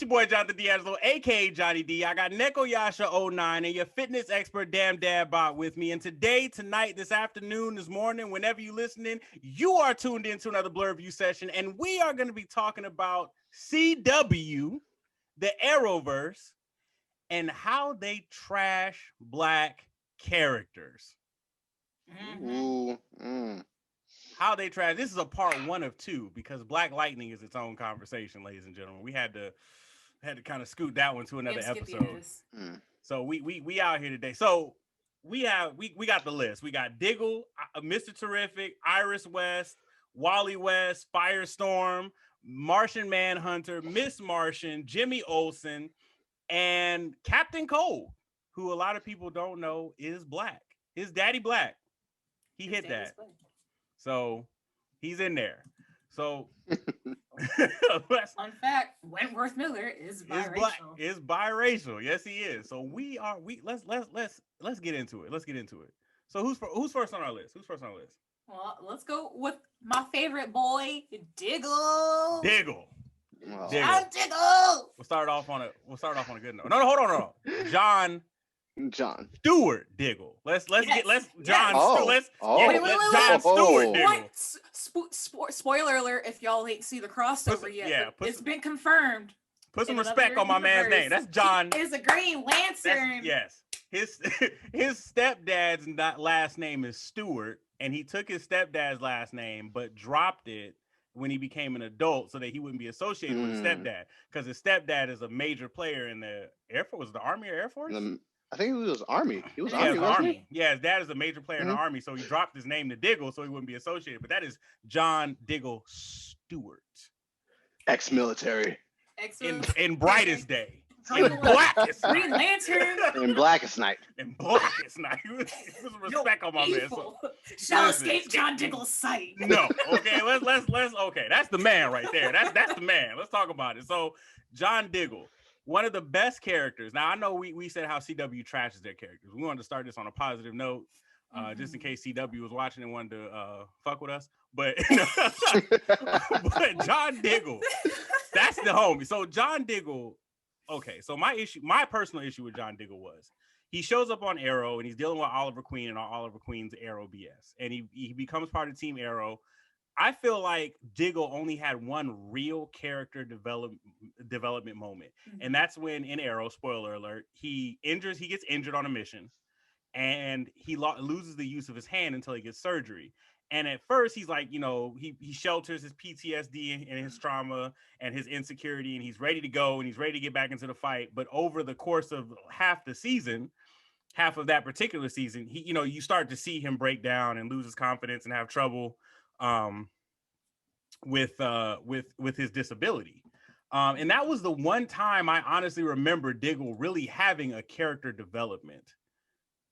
your boy Jonathan D'Angelo, aka Johnny D. I got Neko Yasha09 and your fitness expert Damn Dad Bot with me. And today, tonight, this afternoon, this morning, whenever you're listening, you are tuned into another Blur Review session, and we are going to be talking about CW, the Arrowverse, and how they trash black characters. How they trash. This is a part 1 of 2 because Black Lightning is its own conversation, ladies and gentlemen. We had to kind of scoot that one to another episode. So we out here today. So we got the list. We got Diggle, Mr. Terrific, Iris West, Wally West, Firestorm, Martian Manhunter, Miss Martian, Jimmy Olsen, and Captain Cold, who a lot of people don't know is black. His daddy black. He hit that. Black. So he's in there. So fun fact: Wentworth Miller is biracial. Is biracial. Yes, he is. So let's get into it. Let's get into it. So who's first on our list? Well, let's go with my favorite boy, Diggle. Diggle. Diggle. We'll start off on a good note. No, hold on. John Stewart Diggle. Let's get John Stewart Diggle. Spoiler alert! If y'all ain't see the crossover yet, it's been confirmed. Put some respect on my man's name. That's John. Is a Green Lantern. Yes. His stepdad's last name is Stewart, and he took his stepdad's last name but dropped it when he became an adult so that he wouldn't be associated with his stepdad, because his stepdad is a major player in the Air Force. Was it the Army or Air Force? I think it was Army. He was Army. Yeah, his dad is a major player in the Army, so he dropped his name to Diggle so he wouldn't be associated. But that is John Diggle Stewart. Ex-military. In brightest day. In blackest night. Green Lantern. In blackest night. In blackest night. Put some respect on my man. Shall escape John Diggle's sight. No. Okay, let's okay. That's the man right there. That's the man. Let's talk about it. So John Diggle. One of the best characters. Now, I know we said how CW trashes their characters. We wanted to start this on a positive note, just in case CW was watching and wanted to fuck with us. But, but John Diggle, that's the homie. So John Diggle, okay, so my personal issue with John Diggle was he shows up on Arrow and he's dealing with Oliver Queen and Oliver Queen's Arrow BS. And he becomes part of Team Arrow. I feel like Diggle only had one real character development moment. And that's when in Arrow, spoiler alert, he gets injured on a mission and he loses the use of his hand until he gets surgery. And at first he's like, he shelters his PTSD and his trauma and his insecurity, and he's ready to go and he's ready to get back into the fight. But over the course of half of that particular season, he, you start to see him break down and lose his confidence and have trouble with his disability. And that was the one time I honestly remember Diggle really having a character development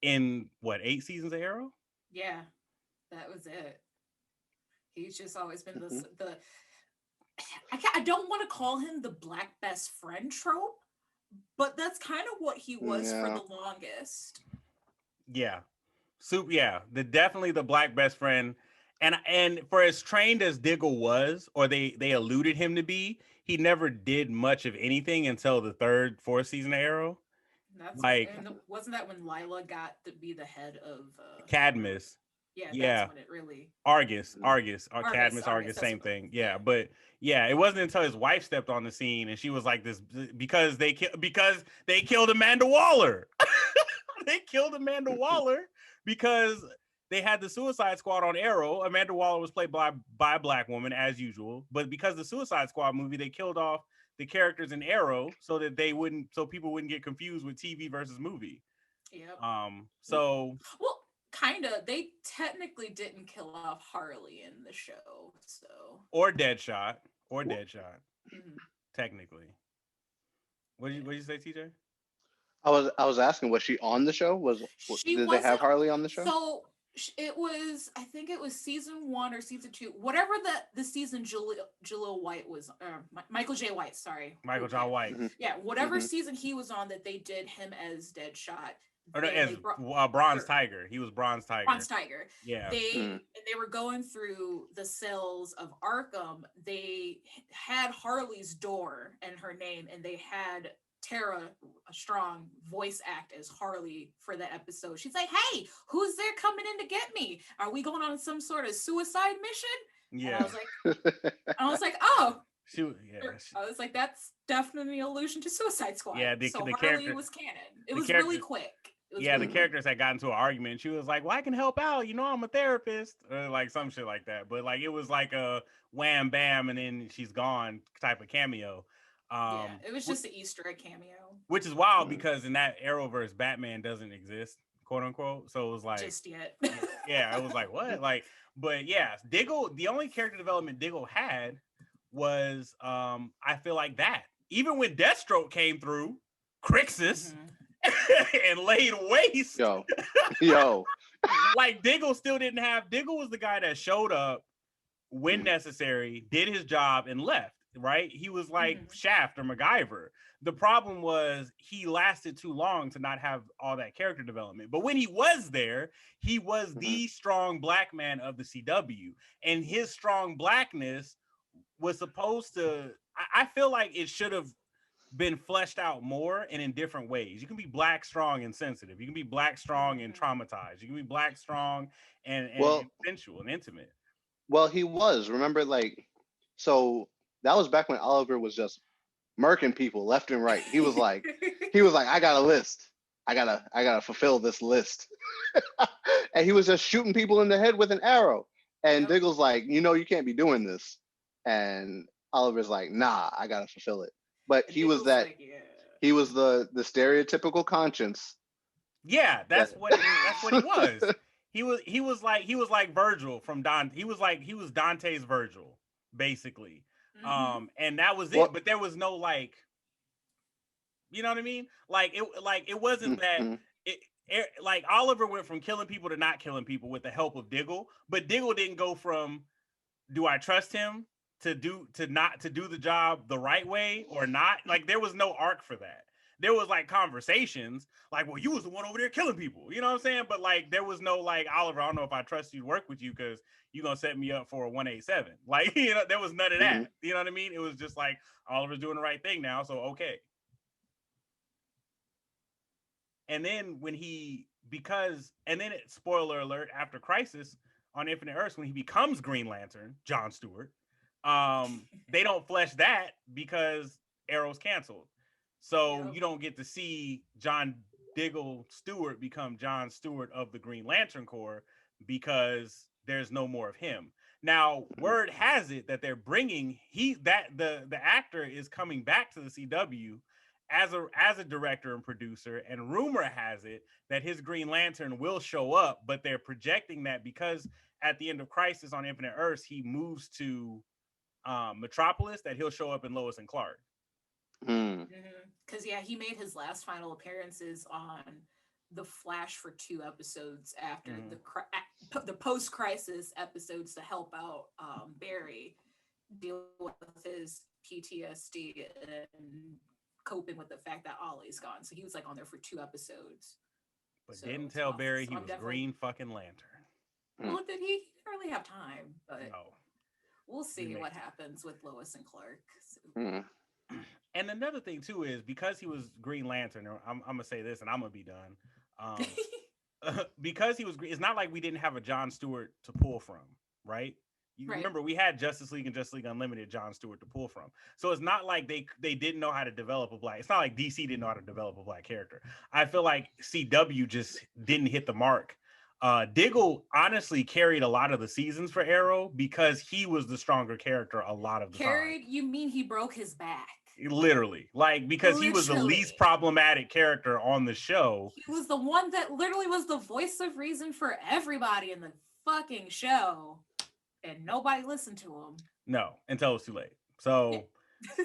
in 8 seasons of Arrow? Yeah, that was it. He's just always been I don't want to call him the black best friend trope, but that's kind of what he was for the longest. Yeah. Definitely the black best friend. And for as trained as Diggle was, or they alluded him to be, he never did much of anything until the 3rd, 4th season of Arrow. Wasn't that when Lila got to be the head of Cadmus? Yeah. That's when it really Argus, Cadmus, same thing. Yeah, but it wasn't until his wife stepped on the scene and she was like this because they killed Amanda Waller. They killed Amanda Waller because they had the Suicide Squad on Arrow. Amanda Waller was played by a black woman as usual, but because the Suicide Squad movie, they killed off the characters in Arrow so that people wouldn't get confused with TV versus movie. Yep. Kind of. They technically didn't kill off Harley in the show, so. Or Deadshot. Technically. What did you say, TJ? I was asking, was she on the show? Did they have Harley on the show? So it was, I think it was season 1 or season 2, whatever the season Jaleel White was, Michael J. White, sorry. Michael J. White. Yeah, whatever season he was on that they did him as Deadshot. Or no, as Bronze Tiger. He was Bronze Tiger. Bronze Tiger. Yeah. They were going through the cells of Arkham. They had Harley's door and her name, and they had Tara Strong voice act as Harley for that episode. She's like, "Hey, who's there coming in to get me? Are we going on some sort of suicide mission?" Yeah. And I was like, "Oh." I was like, "That's definitely an allusion to Suicide Squad." Yeah, the Harley character was canon. It was really quick. The characters had gotten into an argument. She was like, "Well, I can help out. You know, I'm a therapist," or like some shit like that. But like, it was like a wham bam, and then she's gone type of cameo. It was just an Easter egg cameo, which is wild because in that Arrowverse, Batman doesn't exist, quote unquote. So it was like just yet. Yeah, it was like what, like, but yeah, Diggle. The only character development Diggle had was, I feel like that even when Deathstroke came through, Crixus. And laid waste. Yo. Like Diggle still didn't have. Diggle was the guy that showed up when necessary, did his job, and left. Right? He was like Shaft or MacGyver. The problem was he lasted too long to not have all that character development. But when he was there, he was the strong black man of the CW, and his strong blackness was supposed to. I feel like it should have been fleshed out more and in different ways. You can be black, strong, and sensitive. You can be black, strong, and traumatized. You can be black, strong, and sensual and intimate. Well, he was. Remember, like, so that was back when Oliver was just murking people left and right. He was like, I got a list. I gotta fulfill this list. And he was just shooting people in the head with an arrow. And Diggle's like, you can't be doing this. And Oliver's like, nah, I gotta fulfill it. But he was that. Like, he was the stereotypical conscience. Yeah, that's what he was. He was like Virgil from Dante. He was Dante's Virgil, basically. And that was it. Well, but there was no like, you know what I mean? Like it wasn't that. Like Oliver went from killing people to not killing people with the help of Diggle, but Diggle didn't go from, do I trust him to not to do the job the right way or not. Like there was no arc for that. There was like conversations like, well, you was the one over there killing people, you know what I'm saying? But like there was no like, Oliver, I don't know if I trust you to work with you because you're gonna set me up for a 187. Like, there was none of that. You know what I mean? It was just like, Oliver's doing the right thing now, so okay. And then spoiler alert, after Crisis on Infinite Earths, when he becomes Green Lantern, John Stewart, they don't flesh that because Arrow's canceled. So you don't get to see John Diggle Stewart become John Stewart of the Green Lantern Corps because there's no more of him. Now, word has it that they're bringing the actor is coming back to the CW as a director and producer, and rumor has it that his Green Lantern will show up, but they're projecting that because at the end of Crisis on Infinite Earths, he moves to Metropolis, that he'll show up in Lois and Clark. Because he made his last final appearances on The Flash for 2 episodes after the post-Crisis episodes to help out Barry deal with his PTSD and coping with the fact that Ollie's gone. So he was like on there for 2 episodes. But didn't tell Barry he was Green fucking Lantern. Well, did he? He didn't really have time, but we'll see what happens with Lois and Clark. So. And another thing too is because he was Green Lantern, I'm gonna say this and I'm gonna be done. Because he was, it's not like we didn't have a John Stewart to pull from, right? You remember we had Justice League and Justice League Unlimited John Stewart to pull from. So it's not like they didn't know how to develop a black. It's not like DC didn't know how to develop a black character. I feel like CW just didn't hit the mark. Diggle honestly carried a lot of the seasons for Arrow because he was the stronger character a lot of the time. You mean he broke his back? Literally, like because he was the least problematic character on the show. He was the one that literally was the voice of reason for everybody in the fucking show, and nobody listened to him. No, until it was too late. So,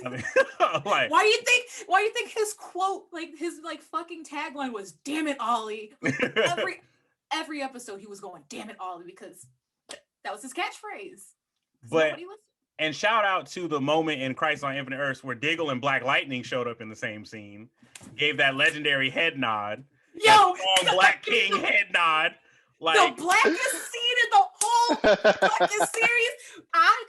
I mean, like, why do you think his quote, like his fucking tagline was "Damn it, Ollie"? Every episode he was going "Damn it, Ollie" because that was his catchphrase. But. And shout out to the moment in Crisis on Infinite Earths where Diggle and Black Lightning showed up in the same scene, gave that legendary head nod, Yo, strong black king head nod. Like the blackest scene in the whole fucking series. I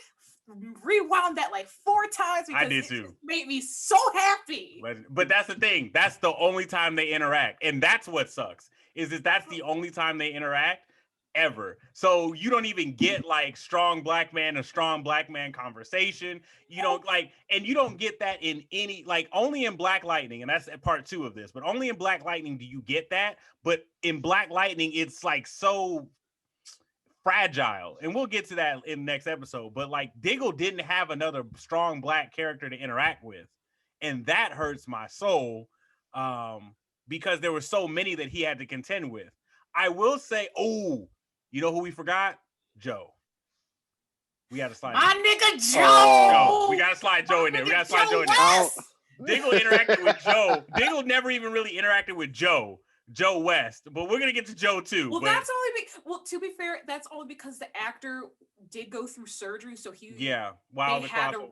rewound that like 4 times because I did too. It made me so happy. But that's the thing. That's the only time they interact, and that's what sucks. Is that that's the only time they interact ever. So you don't even get like strong black man, a strong black man conversation. You don't like, and you don't get that in any, like only in Black Lightning, and that's part 2 of this, but only in Black Lightning do you get that. But in Black Lightning, it's like so fragile, and we'll get to that in the next episode. But like Diggle didn't have another strong black character to interact with, and that hurts my soul, because there were so many that he had to contend with. I will say, you know who we forgot? Joe. We got to slide. My nigga Joe. We got to slide Joe in there. We got to slide Joe in there. Diggle interacted with Joe. Diggle never even really interacted with Joe West, but we're gonna get to Joe too. Well, to be fair, that's only because the actor did go through surgery, so the crossovers.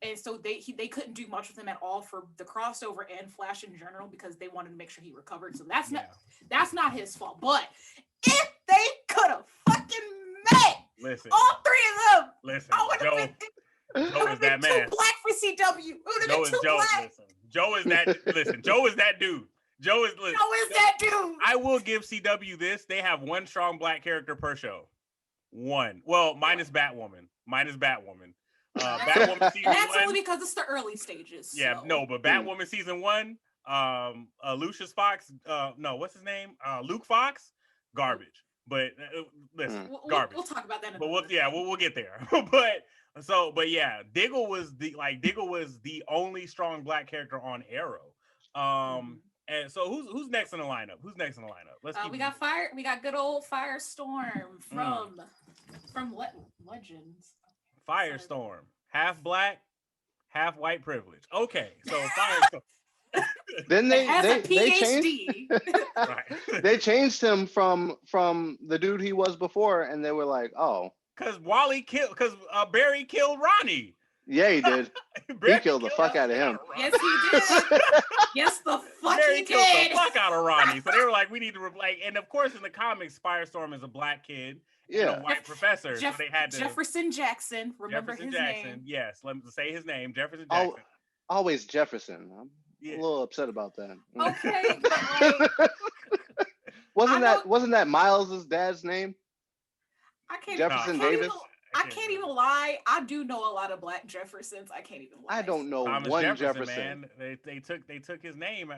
And so they couldn't do much with him at all for the crossover and Flash in general because they wanted to make sure he recovered. So that's not his fault. But if they could have fucking met all 3 of them, I would have been. Joe is that man. Too black for CW. Joe is black. Joe is that. Listen, Joe is that dude. Joe is that dude. I will give CW this. They have 1 strong black character per show. 1. Well, minus Batwoman. Batwoman season 1. That's only because it's the early stages. Yeah, so. No, but Batwoman season 1, Lucius Fox, what's his name? Luke Fox, garbage. But listen, garbage. We'll talk about that in a minute. We'll get there. but yeah, Diggle was the only strong black character on Arrow. And so who's next in the lineup? Let's we got Fire. We got good old Firestorm from Legends. Firestorm, half black, half white privilege. Okay, so Firestorm. Then they PhD. Right. They changed him from the dude he was before, and they were like, oh, because Barry killed Ronnie. Yeah, he did. He killed the fuck out of him. Yes, he did. Yes, the fuck he did. Killed the fuck out of Ronnie. So they were like, we need to and of course in the comics, Firestorm is a black kid. Yeah, a white professor. So they had to Jefferson Jackson. Remember his name? Yes, let me say his name. Jefferson Jackson. Always Jefferson. I'm a little upset about that. Okay, but like, wasn't that Miles' dad's name? I can't. Jefferson Davis. I can't even lie. I do know a lot of black Jeffersons. I can't even lie. I don't know Thomas one Jefferson. Man. They took his name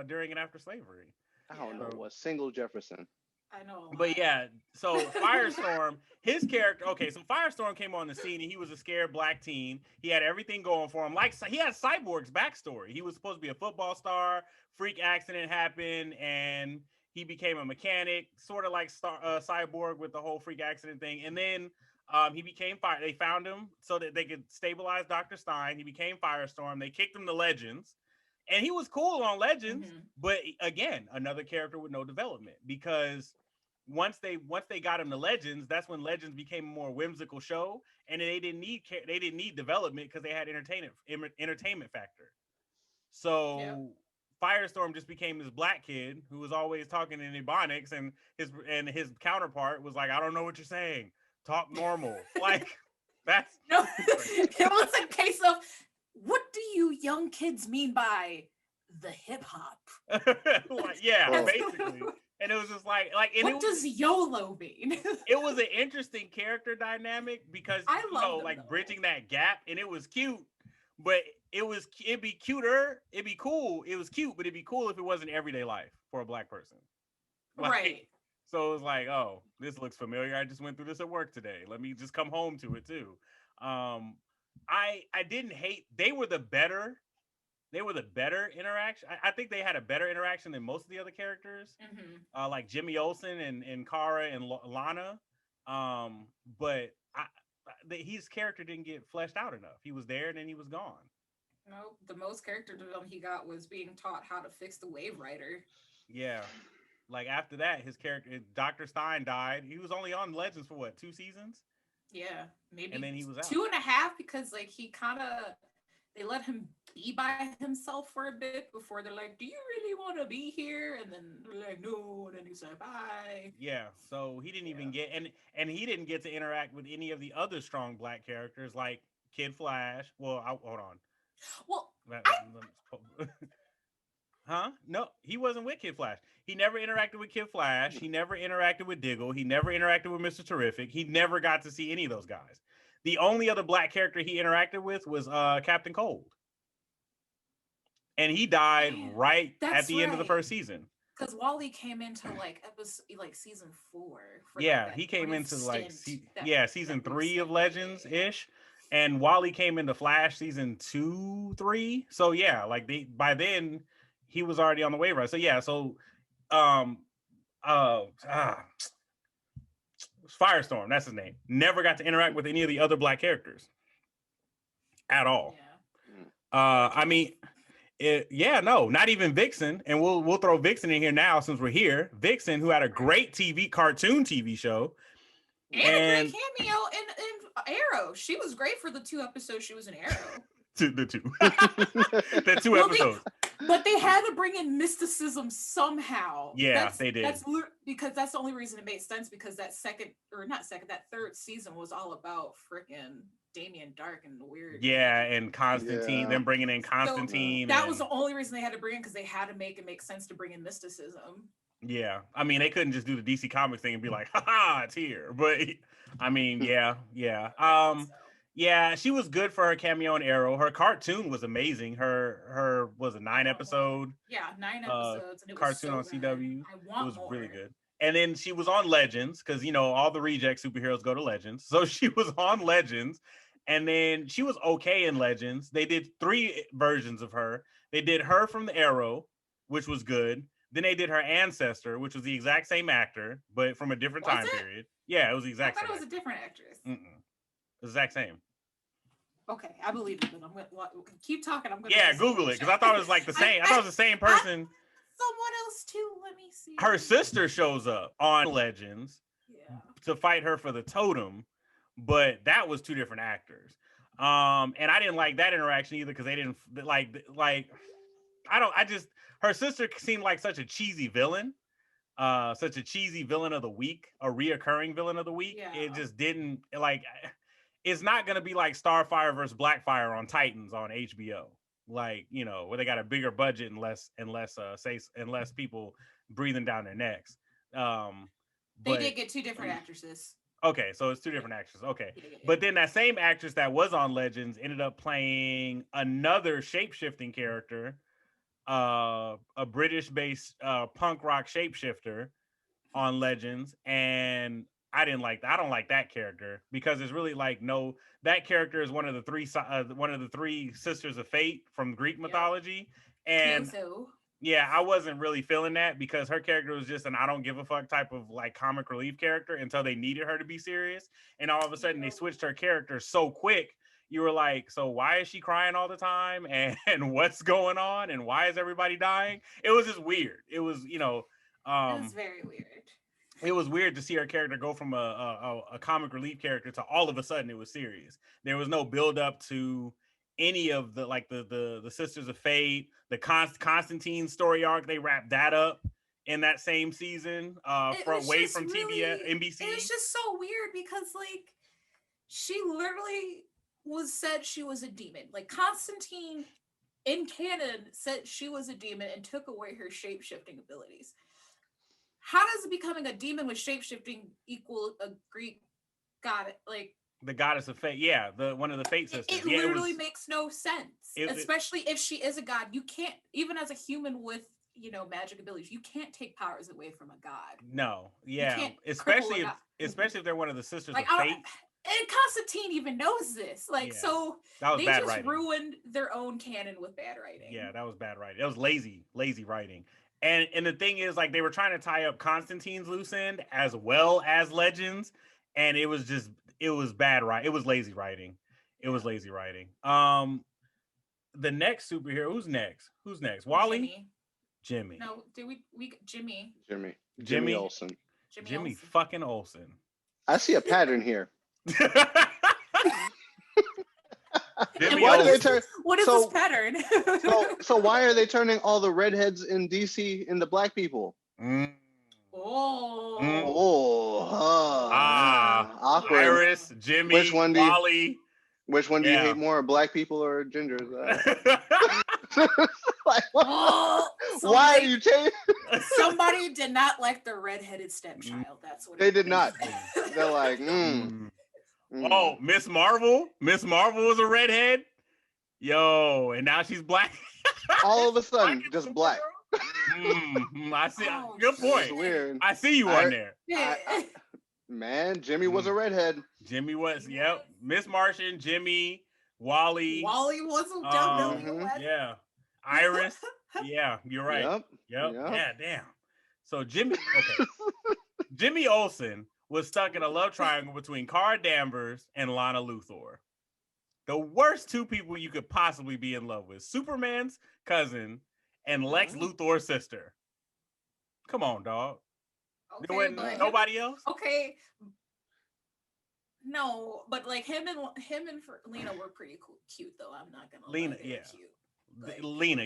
during and after slavery. I don't know a single Jefferson. I know. But yeah, so Firestorm, his character. Okay, so Firestorm came on the scene and he was a scared black teen. He had everything going for him. Like he had Cyborg's backstory. He was supposed to be a football star. Freak accident happened and he became a mechanic, sort of like Cyborg with the whole freak accident thing. And then he became fire. They found him so that they could stabilize Dr. Stein. He became Firestorm. They kicked him to Legends. And he was cool on Legends, but again, another character with no development because once they got him to Legends, that's when Legends became a more whimsical show, and they didn't need development because they had entertainment factor. So Firestorm just became this black kid who was always talking in Ebonics, and his counterpart was like, I don't know what you're saying. Talk normal. Like that's no. It was a case of what do you young kids mean by the hip hop? Basically. And it was just like and what does YOLO mean? It was an interesting character dynamic because bridging that gap, and it was cute, but it'd be cuter, it'd be cool. It was cute, but it'd be cool if it wasn't everyday life for a black person. Right. So it was like, oh, this looks familiar. I just went through this at work today. Let me just come home to it too. I didn't hate. They were the better interaction. I think they had a better interaction than most of the other characters, like Jimmy Olsen and Kara and Lana. But his character didn't get fleshed out enough. He was there and then he was gone. No, the most character development he got was being taught how to fix the Wave Rider. Yeah. Like after that, his character, Dr. Stein, died. He was only on Legends for what, 2 seasons? Yeah, maybe. And then he was out. 2.5 because like he kind of they let him be by himself for a bit before they're like, "Do you really want to be here?" And then they're like, "No." And then he's like, "Bye." Yeah, so he didn't even get and he didn't get to interact with any of the other strong black characters like Kid Flash. Well, hold on. Well, huh? No, he wasn't with Kid Flash. He never interacted with Kid Flash. He never interacted with Diggle. He never interacted with Mr. Terrific. He never got to see any of those guys. The only other black character he interacted with was Captain Cold. And he died right at the end of the first season. Because Wally came into season 4. Yeah, he came into season 3 of Legends ish, and Wally came into Flash season 2, 3. So yeah, like by then he was already on the wave ride. So yeah, Firestorm, that's his name. Never got to interact with any of the other black characters at all. Yeah. I mean. No, not even Vixen, and we'll throw Vixen in here now since we're here. Vixen, who had a great cartoon TV show, and a great cameo in Arrow. She was great for the 2 episodes she was in Arrow. the two episodes. But they had to bring in mysticism somehow. Yeah, they did. Because that's the only reason it made sense. Because that third season was all about freaking Damien Dark and the weird. Yeah, and Constantine. Them bringing in Constantine. So that was the only reason they had to bring in, because they had to make it make sense to bring in mysticism. Yeah, I mean, they couldn't just do the DC Comics thing and be like, "Ha, it's here." But I mean, yeah. Yeah, she was good for her cameo in Arrow. Her cartoon was amazing. Her was a 9 episode. Yeah, 9 episodes. And it cartoon was so on good. CW. It was really good. And then she was on Legends, because all the reject superheroes go to Legends. So she was on Legends, and then she was okay in Legends. They did 3 versions of her. They did her from the Arrow, which was good. Then they did her ancestor, which was the exact same actor, but from a different time period. Yeah, it was the exact same. I thought it was a different actress. The exact same. Okay, I believe it. But I'm gonna keep talking. Google it, because I thought it was like the same. I thought it was the same person. Someone else too. Let me see. Her sister shows up on Legends to fight her for the totem, but that was 2 different actors. And I didn't like that interaction either, because they didn't her sister seemed like such a cheesy villain. Such a cheesy villain of the week, a reoccurring villain of the week. Yeah. It just didn't it's not gonna be like Starfire versus Blackfire on Titans on HBO. Where they got a bigger budget and less people breathing down their necks. They did get 2 different actresses. Okay, so it's 2 different actresses. Okay, but then that same actress that was on Legends ended up playing another shape-shifting character, a British-based punk rock shapeshifter on Legends, and I don't like that character, because it's really that character is one of the 3 sisters of fate from Greek mythology, and yeah, I wasn't really feeling that, because her character was just an I don't give a fuck type of comic relief character until they needed her to be serious, and all of a sudden they switched her character so quick. You were like, so why is she crying all the time, and what's going on, and why is everybody dying? It was just weird. It was it was very weird. It was weird to see her character go from a comic relief character to all of a sudden it was serious. There was no build up to any of the Sisters of Fate, the Constantine story arc. They wrapped that up in that same season, from TBS, NBC. It was just so weird, because she literally said she was a demon. Constantine in canon said she was a demon and took away her shape-shifting abilities. How does becoming a demon with shape-shifting equal a Greek god? The goddess of fate, one of the fate sisters. It literally makes no sense, especially if she is a god. You can't, even as a human with magic abilities, you can't take powers away from a god. No, especially if they're one of the sisters of fate. And Constantine even knows this. So they just writing. Ruined their own canon with bad writing. Yeah, that was bad writing. It was lazy writing. And the thing is, they were trying to tie up Constantine's loose end as well as Legends, and it was bad writing. It was lazy writing. The next superhero, who's next? Wally? Jimmy. No, did we Jimmy. Jimmy Olsen. Jimmy fucking Olsen. I see a pattern here. Why do they turn? What is this pattern? So why are they turning all the redheads in DC into black people? Awkward. Iris, Jimmy, Which one Wally. Which one do you hate more, black people or gingers? Like, why are you changing? Somebody did not like the redheaded stepchild. That's what they did not. They're like, Oh, Miss Marvel. Miss Marvel was a redhead. Yo, and now she's black. All of a sudden, just black. I see. Good point. It's weird. I see you on there. Man, Jimmy was a redhead. Jimmy was, yep. Miss Martian, Jimmy, Wally. Wally wasn't dumb. Yeah. Iris. Yeah, you're right. Yep. Yeah, damn. So Jimmy Olsen was stuck in a love triangle between Cara Danvers and Lana Luthor. The worst two people you could possibly be in love with. Superman's cousin and Lex Luthor's sister. Come on, dog. Okay, nobody else? Okay. No, but like him and Lena were pretty cute though. I'm not gonna Lena, lie. Cute. Like, Lena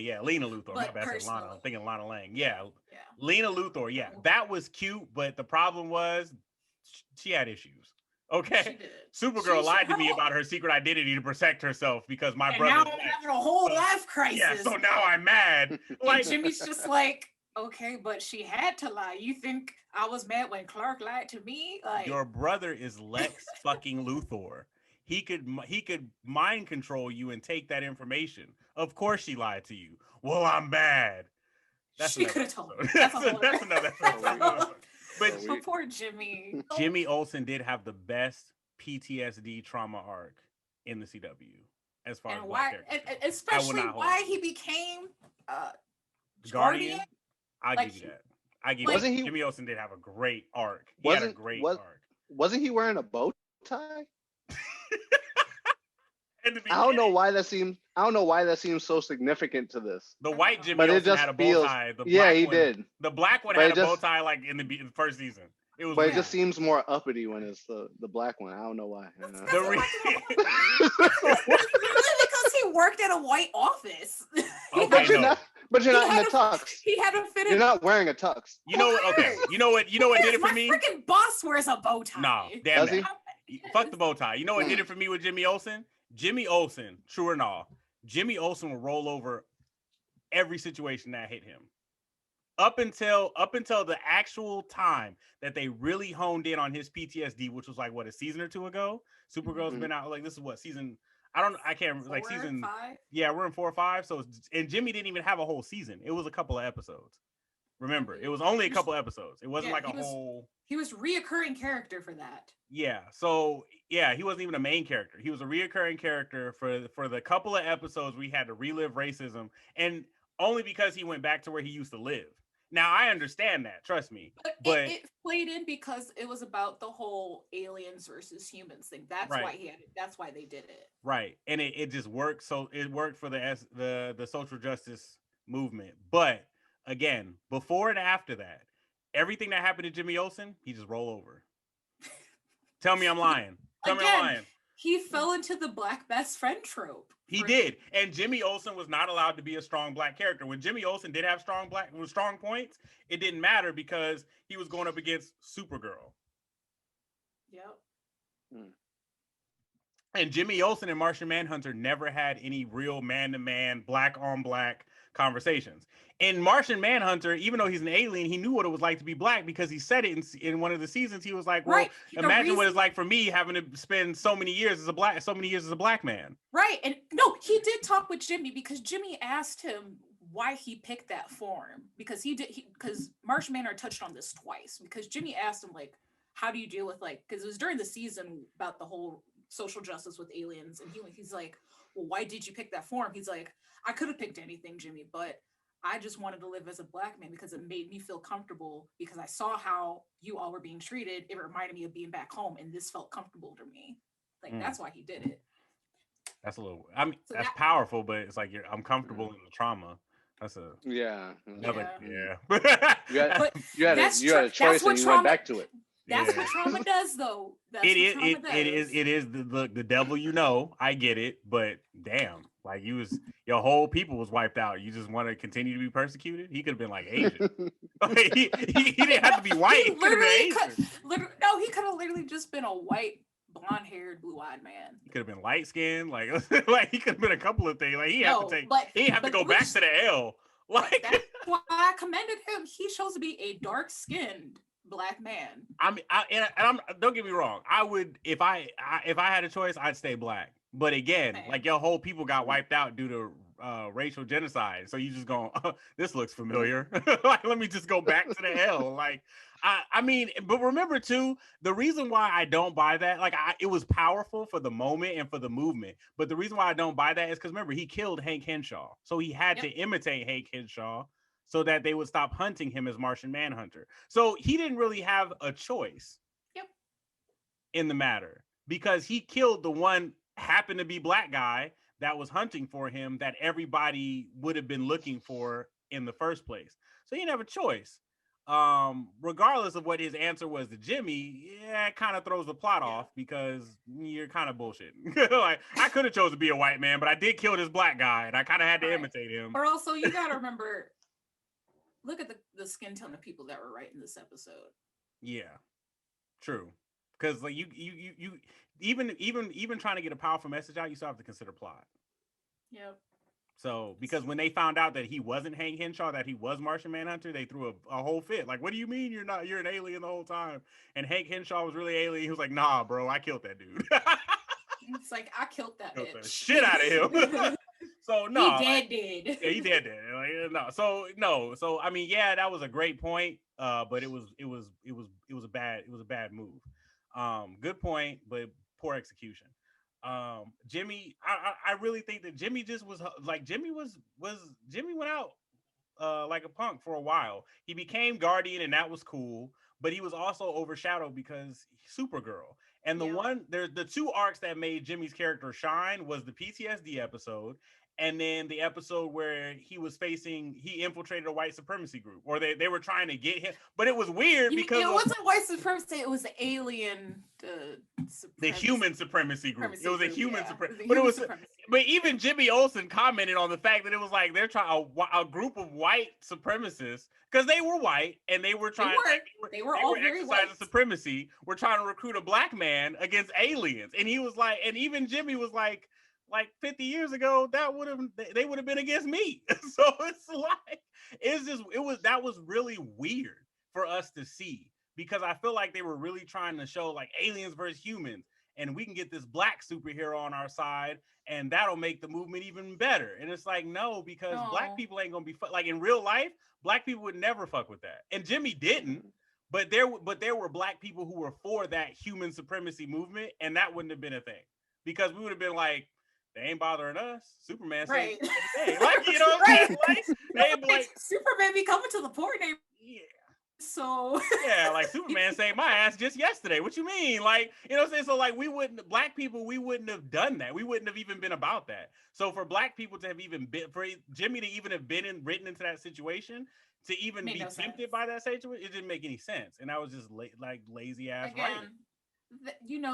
Luthor. My bad, said Lana. I'm thinking Lana Lang. Yeah. Lena Luthor. Yeah, that was cute, but the problem was she had issues. Okay. Supergirl lied to me about her secret identity to protect herself because my brother. Now I'm having a whole life crisis. Yeah, so now I'm mad. Like Jimmy's just like, okay, but she had to lie. You think I was mad when Clark lied to me? Like, your brother is Lex fucking Luthor. He could mind control you and take that information. Of course she lied to you. Well, I'm bad. She could have told me. That's another episode. But poor Jimmy. Jimmy Olsen did have the best PTSD trauma arc in the CW as far as black characters. Especially why he became Guardian. I'll give you that. Jimmy Olsen did have a great arc. He had a great arc. Wasn't he wearing a bow tie? I don't know why that seems so significant to this. The white Jimmy Olsen had a bow tie. He did. The black one had a bow tie like in the first season. It was. But it just seems more uppity when it's the black one. I don't know why. Because he worked at a white office. Okay, but you're not in the tux. He had a fit. You're not wearing a tux. You know what? Okay. You know what did it for me? My freaking boss wears a bow tie. No, damn it. Fuck the bow tie. You know what did it for me with Jimmy Olsen? Jimmy Olsen, true or not, Jimmy Olsen will roll over every situation that hit him. Up until the actual time that they really honed in on his PTSD, which was like a season or two ago. Supergirl's been out like this is what season. I can't remember, like season 5. Yeah, we're in 4 or 5. So and Jimmy didn't even have a whole season. It was a couple of episodes. Remember, it was only a couple episodes. It wasn't whole. He was reoccurring character for that. Yeah. So yeah, he wasn't even a main character. He was a reoccurring character for the couple of episodes we had to relive racism, and only because he went back to where he used to live. Now I understand that, trust me. But it played in because it was about the whole aliens versus humans thing. That's why he had it. That's why they did it. Right. And it just worked. So it worked for the social justice movement. But again, before and after that, everything that happened to Jimmy Olsen, he just roll over. Tell me I'm lying. Tell me I'm lying. He fell into the black best friend trope. He did. And Jimmy Olsen was not allowed to be a strong black character. When Jimmy Olsen did have strong points, it didn't matter because he was going up against Supergirl. Yep. And Jimmy Olsen and Martian Manhunter never had any real man-to-man, black-on-black conversations. In Martian Manhunter, even though he's an alien, he knew what it was like to be black because he said it in one of the seasons. He was like, well, imagine what it's like for me having to spend so many years as a black man. Right. And no, he did talk with Jimmy because Jimmy asked him why he picked that form because because Martian Manhunter touched on this twice because Jimmy asked him like, how do you deal with because it was during the season about the whole social justice with aliens. And he's like, well, why did you pick that form? He's like, I could have picked anything, Jimmy, but I just wanted to live as a black man because it made me feel comfortable because I saw how you all were being treated. It reminded me of being back home and this felt comfortable to me. That's why he did it. That's that's powerful, but it's like I'm comfortable in the trauma. That's a yeah. Another, yeah. You had a choice and you went back to it. That's what trauma does, though. It is the devil, you know. I get it, but damn, like your whole people was wiped out. You just want to continue to be persecuted? He could have been like Asian. he didn't have to be white. He could have been Asian. No, he could have literally just been a white, blonde-haired, blue-eyed man. He could have been light-skinned. Like he could have been a couple of things. Like he have to go back to the L. Like that's why I commended him. He chose to be a dark-skinned Black man. I'm don't get me wrong. I would if I had a choice, I'd stay Black. But again, like your whole people got wiped out due to racial genocide. So you just go, this looks familiar. Like let me just go back to the L. Like I mean, but remember too, the reason why I don't buy that, like it was powerful for the moment and for the movement. But the reason why I don't buy that is because remember he killed Hank Henshaw, so he had to imitate Hank Henshaw, so that they would stop hunting him as Martian Manhunter. So he didn't really have a choice in the matter because he killed the one happened to be Black guy that was hunting for him that everybody would have been looking for in the first place. So he didn't have a choice. Regardless of what his answer was to Jimmy, it kind of throws the plot off because you're kind of bullshitting. Like I could have chosen to be a white man, but I did kill this Black guy and I kind of had to imitate him. Or also you got to remember, look at the skin tone of people that were writing this episode. Yeah, true. Because like you even trying to get a powerful message out, you still have to consider plot. Yep. So because when they found out that he wasn't Hank Henshaw, that he was Martian Manhunter, they threw a whole fit. Like, what do you mean you're an alien the whole time? And Hank Henshaw was really alien. He was like, nah, bro, I killed that dude. It's like I killed that bitch. The shit out of him. So no, he dead. Yeah, he dead. Like, no, so I mean, yeah, that was a great point. But it was a bad move. Good point, but poor execution. Jimmy, I really think that Jimmy just was like Jimmy went out like a punk for a while. He became Guardian and that was cool, but he was also overshadowed because Supergirl. And the two arcs that made Jimmy's character shine was the PTSD episode and then the episode where he infiltrated a white supremacy group, or they were trying to get him, but it was weird because it wasn't white supremacy, it was the alien the human supremacy group. It was a human supremacy, but even Jimmy Olsen commented on the fact that it was like they're trying a group of white supremacists because they were white and they were trying they were all very exercising white. Supremacy. We're trying to recruit a Black man against aliens, and he was like, and even Jimmy was like 50 years ago, they would have been against me. So it's like that was really weird for us to see because I feel like they were really trying to show like aliens versus humans, and we can get this Black superhero on our side, and that'll make the movement even better. And it's like no, because Black people ain't gonna be like in real life. Black people would never fuck with that, and Jimmy didn't. But there were Black people who were for that human supremacy movement, and that wouldn't have been a thing because we would have been like, they ain't bothering us. Superman saved the day. Like, you know what I'm saying? Like, Superman be coming to the poor neighborhood. Yeah. So yeah, like Superman saved my ass just yesterday. What you mean? Like, you know what I'm saying? So like Black people, we wouldn't have done that. We wouldn't have even been about that. So for Black people to have even been, for Jimmy to even have been written into that situation, to even be tempted by that situation, it didn't make any sense. And that was just lazy ass writing.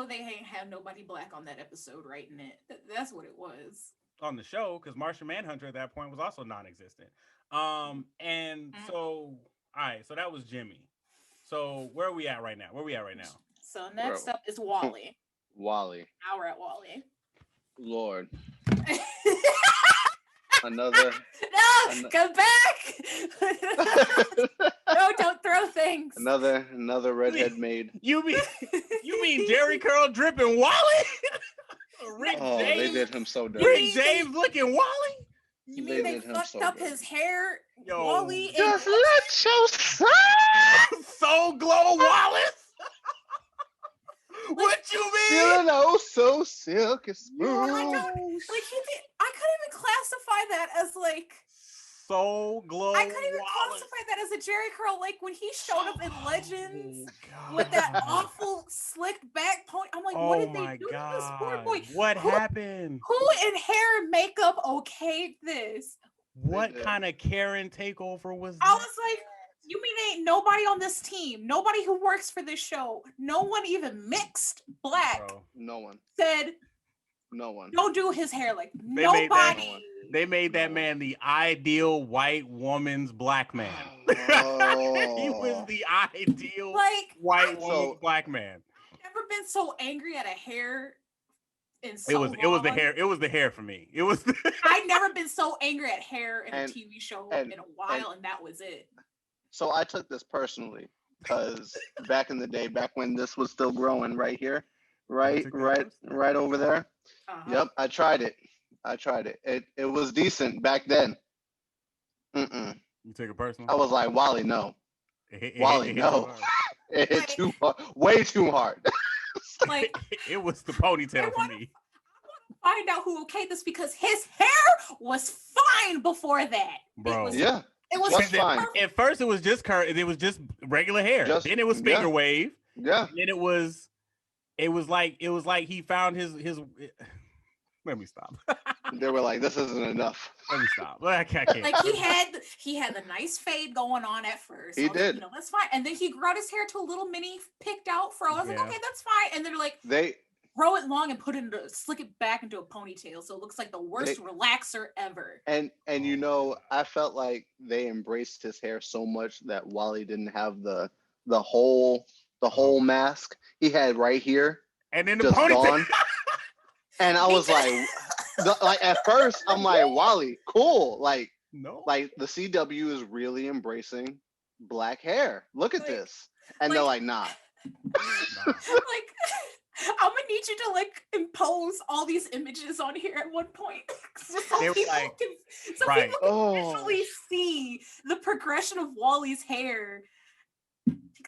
They ain't have nobody Black on that episode writing it. That's what it was on the show, because Martian Manhunter at that point was also non-existent. So all right, so that was Jimmy. So where are we at right now? So next up is Wally. Wally. Now we're at Wally. Lord. Another. No, come back. No, don't throw things. Another redhead maid. You mean Jerry Curl dripping Wally? Rick James. They did him so dirty. Rick James looking Wally? You mean they fucked up his hair? Yo, Wally just let your soul glow, Wallace. What you mean? Feeling oh so silky smooth. I couldn't even classify that as like soul glow. I couldn't even classify that as a Jerry Curl. Like when he showed up in Legends with that awful slicked back point. I'm like, what did they do to this poor boy? What happened? Who in hair and makeup okayed this? What kind of Karen takeover was that? I was like, You mean ain't nobody on this team, nobody who works for this show, no one even mixed black, Bro. No one. said No one. don't do his hair like They nobody. They made that man the ideal white woman's black man. Oh. He was the ideal Like white woman's black man. Never been so angry at a hair in so It was long. the hair. It was the hair for me. It was. I'd never been so angry at hair in a And- TV show and- in a while, and that was it. So I took this personally because back in the day, back when this was still growing right here, right over there. Yep, I tried it. It was decent back then. You took it personal? I was like, Wally, no. Wally, no. It hit too hard, way too hard. Like it was the ponytail for me. Find out who okayed this because his hair was fine before that. Bro. It was fine. At first, it was just it was just regular hair. Then it was finger wave. Yeah. Then it was like he found his. Let me stop. They were like, "This isn't enough." Let me stop. I can't. Like he had the nice fade going on at first. He did. Like, that's fine. And then he grew out his hair to a little mini picked out fro. I was like, okay, that's fine. And they're like, grow it long and slick it back into a ponytail, so it looks like the worst relaxer ever. And I felt like they embraced his hair so much that Wally didn't have the whole mask. He had right here, and then the just ponytail. Gone. And I was like, at first I'm like, Wally, cool. Like the CW is really embracing black hair. Look at this, and they're like, nah. Like, I'm gonna need you to impose all these images on here at one point, so people can visually see the progression of Wally's hair.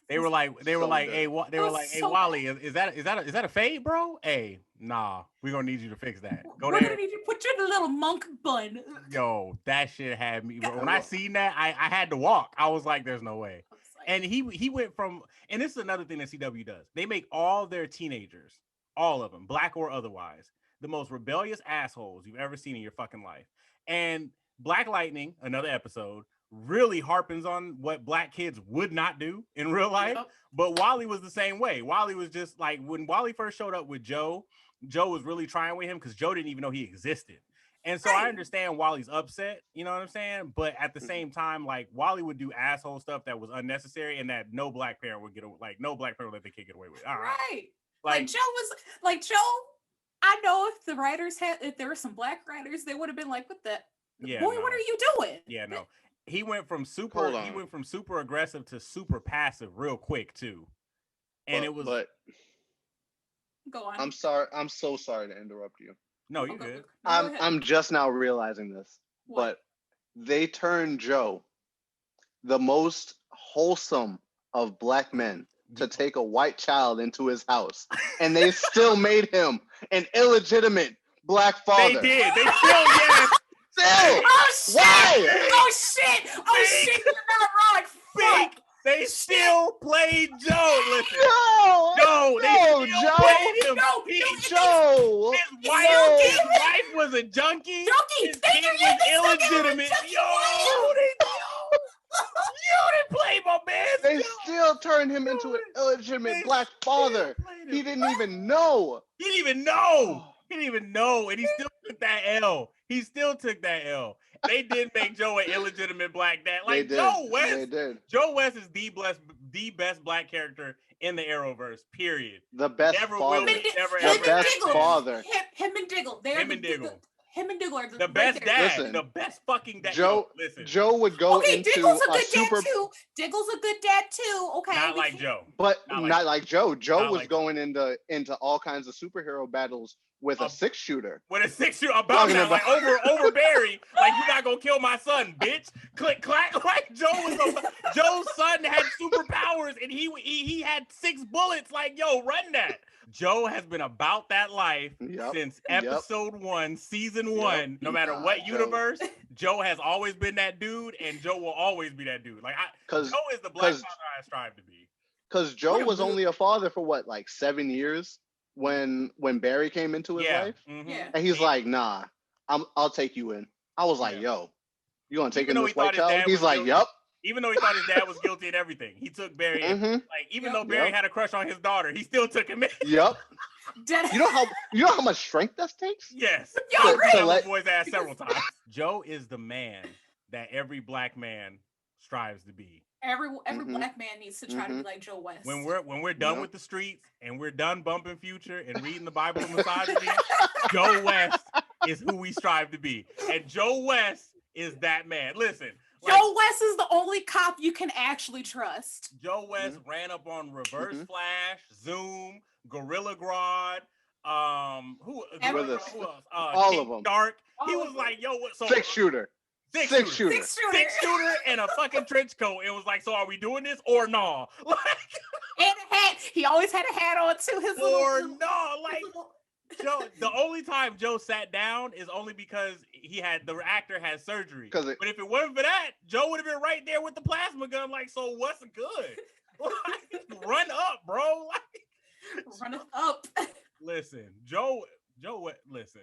They were like, hey, Wally, is that a fade, bro? Hey, nah, we're gonna need you to fix that. We're gonna need you to put you in a little monk bun. Yo, that shit had me. When I seen that, I had to walk. I was like, there's no way. And he went from, and this is another thing that CW does. They make all their teenagers, all of them, black or otherwise, the most rebellious assholes you've ever seen in your fucking life. And Black Lightning, another episode, really harpens on what black kids would not do in real life. Yep. But Wally was the same way. Wally was just like, when Wally first showed up with Joe was really trying with him because Joe didn't even know he existed. And so I understand Wally's upset, you know what I'm saying? But at the same time, like, Wally would do asshole stuff that was unnecessary and that no black parent would no black parent would let the kid get away with. All right. Like Joe, I know if there were some black writers, they would have been like, what are you doing? Yeah, no. He went from super aggressive to super passive real quick too. And go on. I'm sorry. I'm so sorry to interrupt you. No, you're good. I'm just now realizing this. But they turned Joe, the most wholesome of black men, to take a white child into his house. And they still made him an illegitimate black father. They did. They still, yes. Still. Oh shit! Why? Oh shit! Oh shit! You're not wrong. Fuck. They still played Joe. Listen. No, they still played him. Joe. His wife was a junkie. His kid was illegitimate. You didn't play my man. They still turned him into an illegitimate black father. He didn't even know. He didn't even know, and he still took that L. They did make Joe an illegitimate black dad. Like Joe West. Joe West is the best black character in the Arrowverse. Period. The best father. The best father. Him and Diggle. Him and Diggle are the best dad. Listen, the best fucking dad. Joe would go into Diggle's a good dad too. Diggle's a good dad too. Okay. Not like Joe. But not like Joe. Joe was going into all kinds of superhero battles with a 6-shooter. With a 6-shooter about that, like over Barry, like, you're not gonna kill my son, bitch. Click clack. Like Joe's son had superpowers and he had 6 bullets. Like, yo, run that. Joe has been about that life since episode 1, season 1. No matter what universe, Joe has always been that dude, and Joe will always be that dude. Like, Joe is the black father I strive to be. Because Joe was only a father for 7 years when Barry came into his life, and he's like, "Nah, I'll take you in." I was like, "Yo, you gonna take in this white child?" He's like, "Yup." Even though he thought his dad was guilty and everything, he took Barry. Like even though Barry had a crush on his daughter, he still took him in. Yep. You know how much strength that takes? Yes. Yo, Let the boy's ass several times. Joe is the man that every black man strives to be. Every black man needs to try to be like Joe West. When we're done with the streets and we're done bumping Future and reading the Bible and misogyny, Joe West is who we strive to be. And Joe West is that man. Listen. Joe West is the only cop you can actually trust. Joe West ran up on Reverse Flash, Zoom, Gorilla Grodd, who else? All King of them. Dark. He was like, yo, what? So, Six shooter and a fucking trench coat. It was like, so are we doing this or no? Like, and a hat. He always had a hat on too. Joe. The only time Joe sat down is only because the actor had surgery. But if it wasn't for that, Joe would have been right there with the plasma gun. Like, so what's good? Like, run up, bro. Like, run up. Listen, Joe. Listen,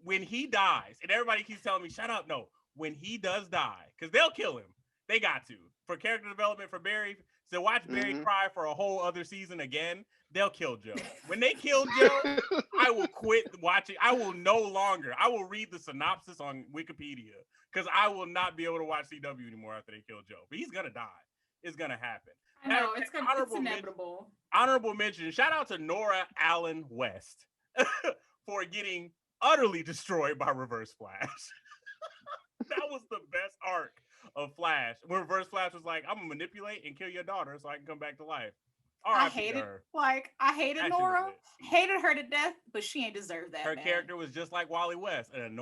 when he dies, and everybody keeps telling me, shut up. No. When he does die, because they'll kill him. They got to. For character development for Barry, to watch Barry cry for a whole other season again, they'll kill Joe. When they kill Joe, I will quit watching. I will read the synopsis on Wikipedia, because I will not be able to watch CW anymore after they kill Joe. But he's going to die. It's going to happen. I know, it's inevitable. Honorable mention, shout out to Nora Allen West for getting utterly destroyed by Reverse Flash. That was the best arc of Flash. When Reverse Flash was like, I'm gonna manipulate and kill your daughter so I can come back to life. I hated Nora, hated her to death, but she ain't deserved that. Her character was just like Wally West, an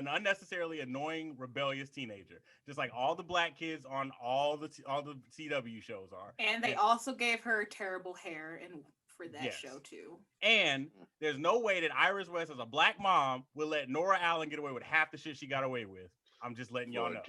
unnecessarily annoying, rebellious teenager, just like all the black kids on all the CW shows are. And they also gave her terrible hair and for that show too. And there's no way that Iris West, as a black mom, will let Nora Allen get away with half the shit she got away with. I'm just letting y'all know.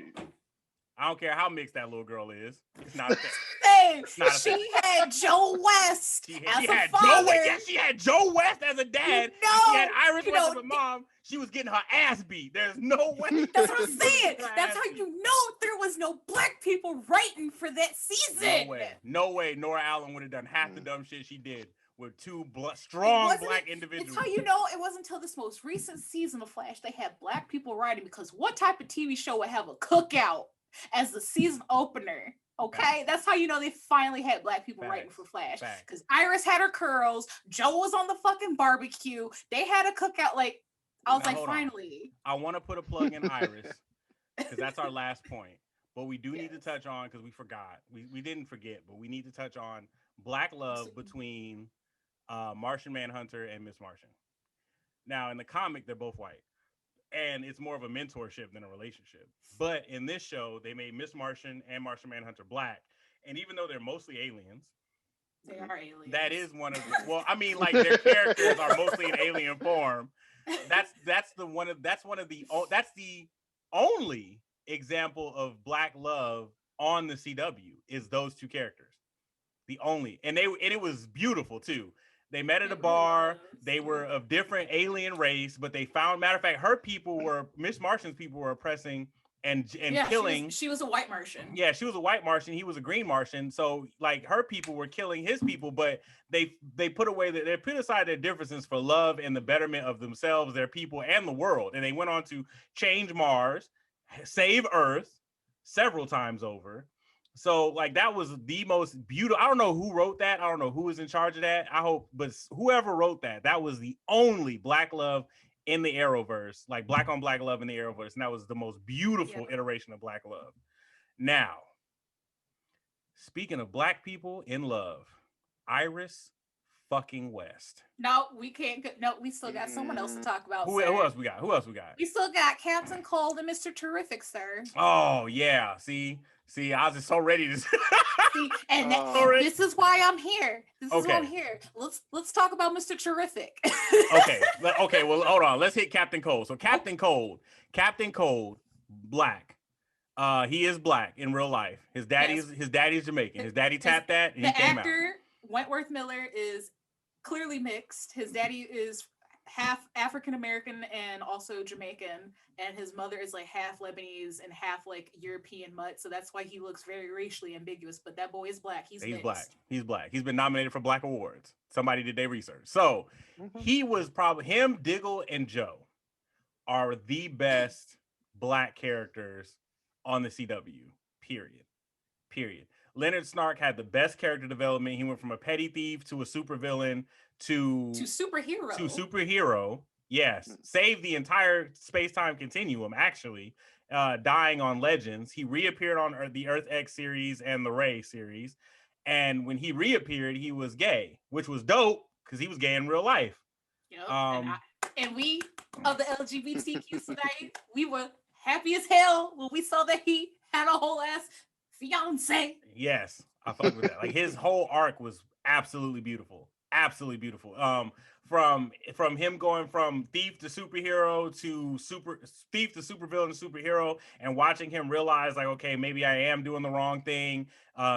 I don't care how mixed that little girl is. It's not a thing. She had Joe West as a father. Joe West. Yeah, she had Joe West as a dad. She had Iris West as a mom. She was getting her ass beat. There's no way. That's what I'm saying. That's how you know there was no black people writing for that season. No way. Nora Allen would have done half the dumb shit she did with two strong black individuals. It's how you know it wasn't until this most recent season of Flash they had black people writing, because what type of TV show would have a cookout as the season opener? Okay, that's how you know they finally had black people writing for Flash. Because Iris had her curls, Joe was on the fucking barbecue, they had a cookout. Like, I was like, finally. I want to put a plug in Iris because that's our last point. But we do need to touch on, because we forgot. We didn't forget, but we need to touch on black love between Martian Manhunter and Miss Martian. Now, in the comic, they're both white. And it's more of a mentorship than a relationship. But in this show, they made Miss Martian and Martian Manhunter black. And even though they're mostly aliens, they are aliens. That is one of the, well, I mean, like, their characters are mostly in alien form. That's the only example of black love on the CW is those two characters. The only, and it was beautiful too. They met at a bar. They were of different alien race, but they found, matter of fact, Miss Martian's people were oppressing and killing. She was a white Martian. Yeah, she was a white Martian. He was a green Martian. So like her people were killing his people, but they put aside their differences for love and the betterment of themselves, their people, and the world. And they went on to change Mars, save Earth several times over. So like that was the most beautiful. I don't know who wrote that. I don't know who was in charge of that. But whoever wrote that was the only black love in the Arrowverse, like black on black love in the Arrowverse, and that was the most beautiful iteration of black love. Now, speaking of black people in love, Iris fucking West. No, we can't. No, we still got someone else to talk about. Who else we got? We still got Captain Cold and Mr. Terrific, sir. Oh yeah, see, I was just so ready to. See, and this is why I'm here. Let's talk about Mr. Terrific. okay. Well, hold on. Let's hit Captain Cold. So Captain Cold, black. He is black in real life. His daddy's Jamaican. His daddy tapped that, and he came out. The actor Wentworth Miller is clearly mixed. His daddy half African American and also Jamaican, and his mother is like half Lebanese and half like European mutt. So that's why he looks very racially ambiguous. But that boy is black. He's mixed. black. He's black. He's been nominated for Black Awards. Somebody did their research. So he was probably him, Diggle, and Joe are the best black characters on the CW. Period. Leonard Snark had the best character development. He went from a petty thief to a supervillain to superhero. Yes, saved the entire space-time continuum. Actually, dying on Legends, he reappeared on the Earth X series and the Ray series. And when he reappeared, he was gay, which was dope because he was gay in real life. Yep. And we of the LGBTQ society, we were happy as hell when we saw that he had a whole ass fiance. Yes, I fuck with that. Like his whole arc was absolutely beautiful. From him going from thief to superhero to thief to supervillain to superhero, and watching him realize like, okay, maybe I am doing the wrong thing.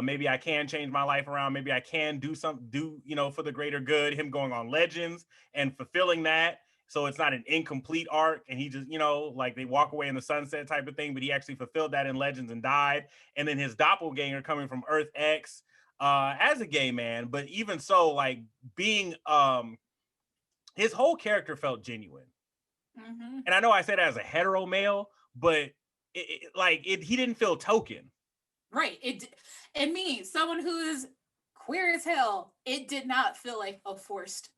Maybe I can change my life around. Maybe I can do for the greater good. Him going on Legends and fulfilling that. So it's not an incomplete arc, and he just, like they walk away in the sunset type of thing, but he actually fulfilled that in Legends and died. And then his doppelganger coming from Earth X as a gay man, but even so, like being, his whole character felt genuine. Mm-hmm. And I know I said as a hetero male, but he didn't feel token. Right. And me, someone who is queer as hell, it did not feel like a forced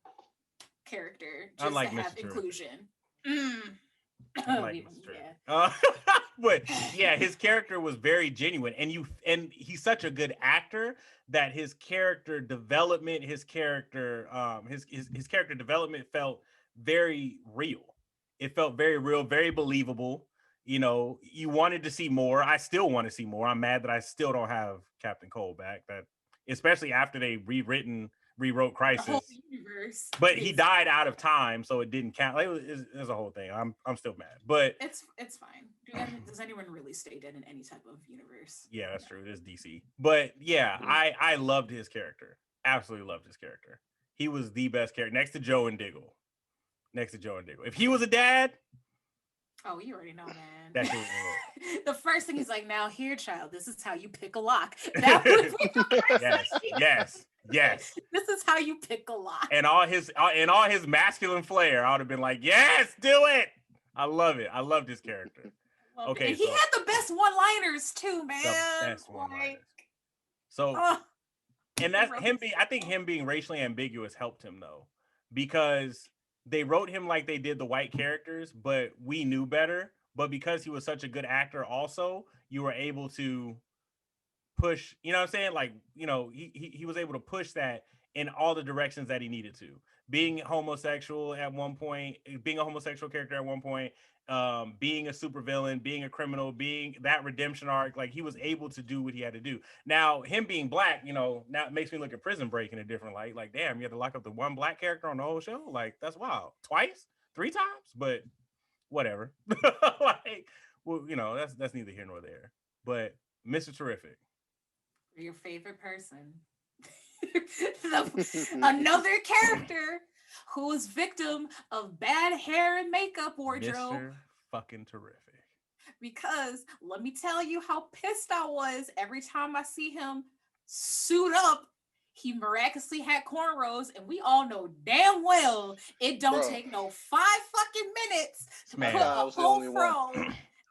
character just unlike to have Mr. inclusion. Unlike but yeah, his character was very genuine, and he's such a good actor that his character development, his character development felt very real. It felt very real, very believable. You wanted to see more. I still want to see more. I'm mad that I still don't have Captain Cole back. That especially after they rewrote Crisis, the whole universe. But he died out of time, so it didn't count. Like, it was a whole thing. I'm still mad, but it's fine. Does anyone really stay dead in any type of universe? Yeah, that's true. It is DC, but yeah, I loved his character. Absolutely loved his character. He was the best character next to Joe and Diggle. If he was a dad. Oh, you already know, man. That's the first thing he's like, now here, child, this is how you pick a lock. That would be the first Yes. This is how you pick a lock. And all his masculine flair, I would have been like, yes, do it. I love it. I loved his character. Okay. And he had the best one-liners too, man. The best one-liners. So, and that's him I think him being racially ambiguous helped him though, because they wrote him like they did the white characters, but we knew better. But because he was such a good actor also, you were able to push, you know what I'm saying? Like, he was able to push that in all the directions that he needed to. Being homosexual at one point, being a homosexual character at one point, being a supervillain, being a criminal, being that redemption arc, like he was able to do what he had to do. Now, him being black, now it makes me look at Prison Break in a different light. Like, damn, you had to lock up the one black character on the whole show? Like, that's wild. Twice? 3 times? But whatever. That's neither here nor there. But Mr. Terrific. Your favorite person. Another character who was victim of bad hair and makeup wardrobe. Mr. fucking Terrific. Because let me tell you how pissed I was every time I see him suit up. He miraculously had cornrows, and we all know damn well it don't take no 5 fucking minutes to put a whole fro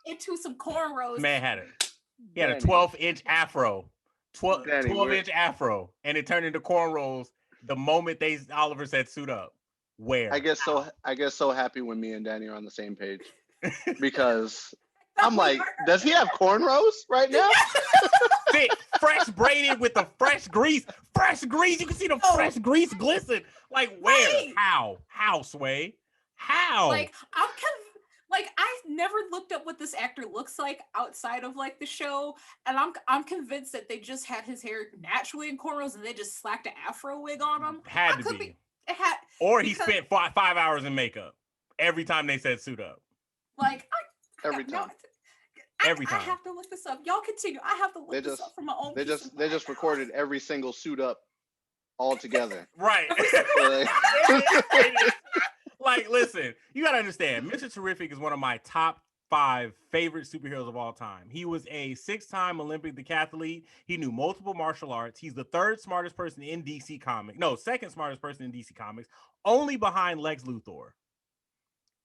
into some cornrows. Man had it. He had a 12-inch afro. 12-inch afro, and it turned into cornrows the moment Oliver said suit up. Where? I get so happy when me and Danny are on the same page, because I'm like, does he have cornrows right now? Fresh braided with the fresh grease. You can see the fresh grease glisten. Like, where? Right. How, Sway? How? Like, I never looked up what this actor looks like outside of like the show, and I'm convinced that they just had his hair naturally in cornrows and they just slapped an afro wig on him. Had to be. Or he spent 5 hours in makeup every time they said suit up. Like every time. Every time. I have to look this up. Y'all continue. I have to look this up for my own. They just recorded every single suit up all together. Right. Like, listen, you gotta understand, Mr. Terrific is one of my top 5 favorite superheroes of all time. He was a 6-time Olympic decathlete. He knew multiple martial arts. He's the 3rd smartest person in DC Comics. No, 2nd smartest person in DC Comics, only behind Lex Luthor.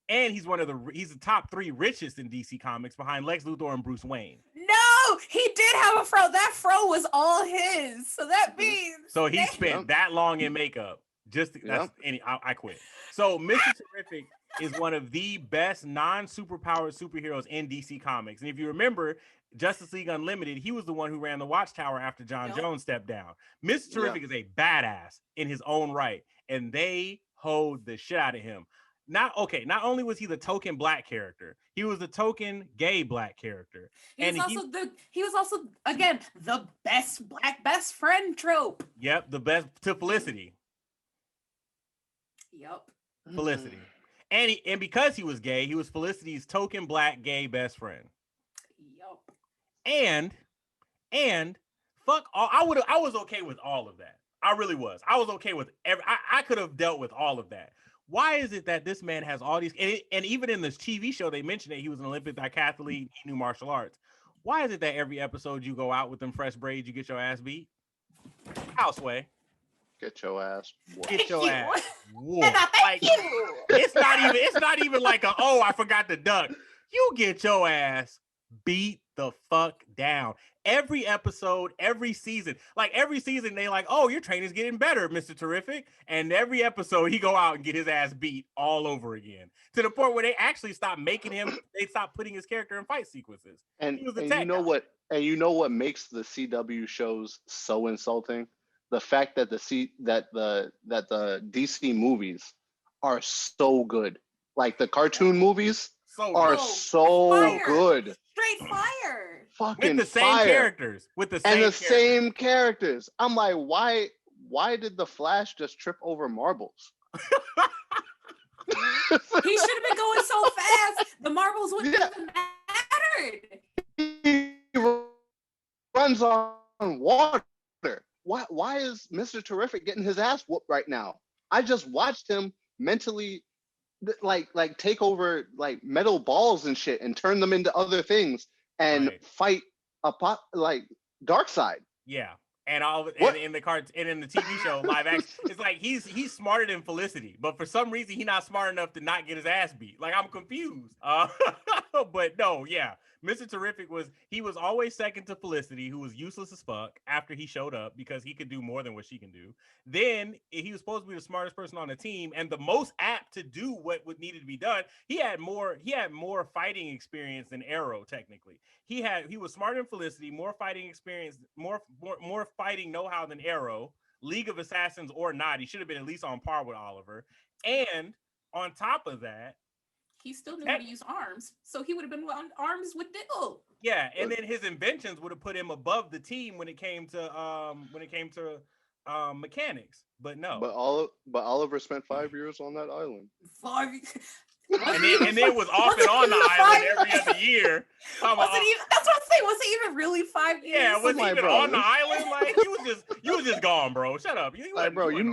And he's the top 3 richest in DC Comics behind Lex Luthor and Bruce Wayne. No, he did have a fro. That fro was all his. So that means he spent that long in makeup. I quit. So Mr. Terrific is one of the best non-superpowered superheroes in DC Comics. And if you remember, Justice League Unlimited, he was the one who ran the Watchtower after John Jones stepped down. Mr. Terrific is a badass in his own right, and they hold the shit out of him. Not only was he the token black character, he was the token gay black character. He was also again the best black best friend trope. Yep, the best to Felicity. Yep. Felicity. And because he was gay, he was Felicity's token black gay best friend. Yep. And fuck all, I was okay with all of that. I really was. I was okay with I could have dealt with all of that. Why is it that this man has all these, and even in this TV show, they mentioned that he was an Olympic decathlete, he knew martial arts. Why is it that every episode you go out with them fresh braids, you get your ass beat? Houseway. Get your ass whooped. Get your ass whooped. Like, it's not even like I forgot to duck. You get your ass beat the fuck down. Every episode, every season. Like every season, they like, oh, your training's getting better, Mr. Terrific. And every episode, he go out and get his ass beat all over again. To the point where they actually stopped making him, they stopped putting his character in fight sequences. And you know what makes the CW shows so insulting? The fact that the DC movies are so good. Like the cartoon movies are so good. Straight fire. Fucking with the same characters. Same characters. I'm like, why did the Flash just trip over marbles? He should have been going so fast. The marbles wouldn't even mattered. He runs on water. Why is Mr. Terrific getting his ass whooped right now? I just watched him mentally like take over like metal balls and shit and turn them into other things and fight Darkseid. Yeah. And in the cards and in the TV show live action, it's like he's smarter than Felicity, but for some reason he's not smart enough to not get his ass beat. Like I'm confused. But no, yeah. Mr. Terrific was always second to Felicity, who was useless as fuck after he showed up because he could do more than what she can do. Then he was supposed to be the smartest person on the team and the most apt to do what needed to be done. He had more fighting experience than Arrow, technically. He was smarter than Felicity, more fighting experience, more fighting know-how than Arrow, League of Assassins or not. He should have been at least on par with Oliver. And on top of that, he still knew how to use arms, so he would have been on arms with Diggle. Yeah, and then his inventions would have put him above the team when it came to mechanics. But no. But Oliver spent 5 years on that island. 5 and then was off and on the island every other year. That's what I'm saying. Was it even really 5 years? Yeah, was he even on the island? Like you was just gone, bro. Shut up. You milking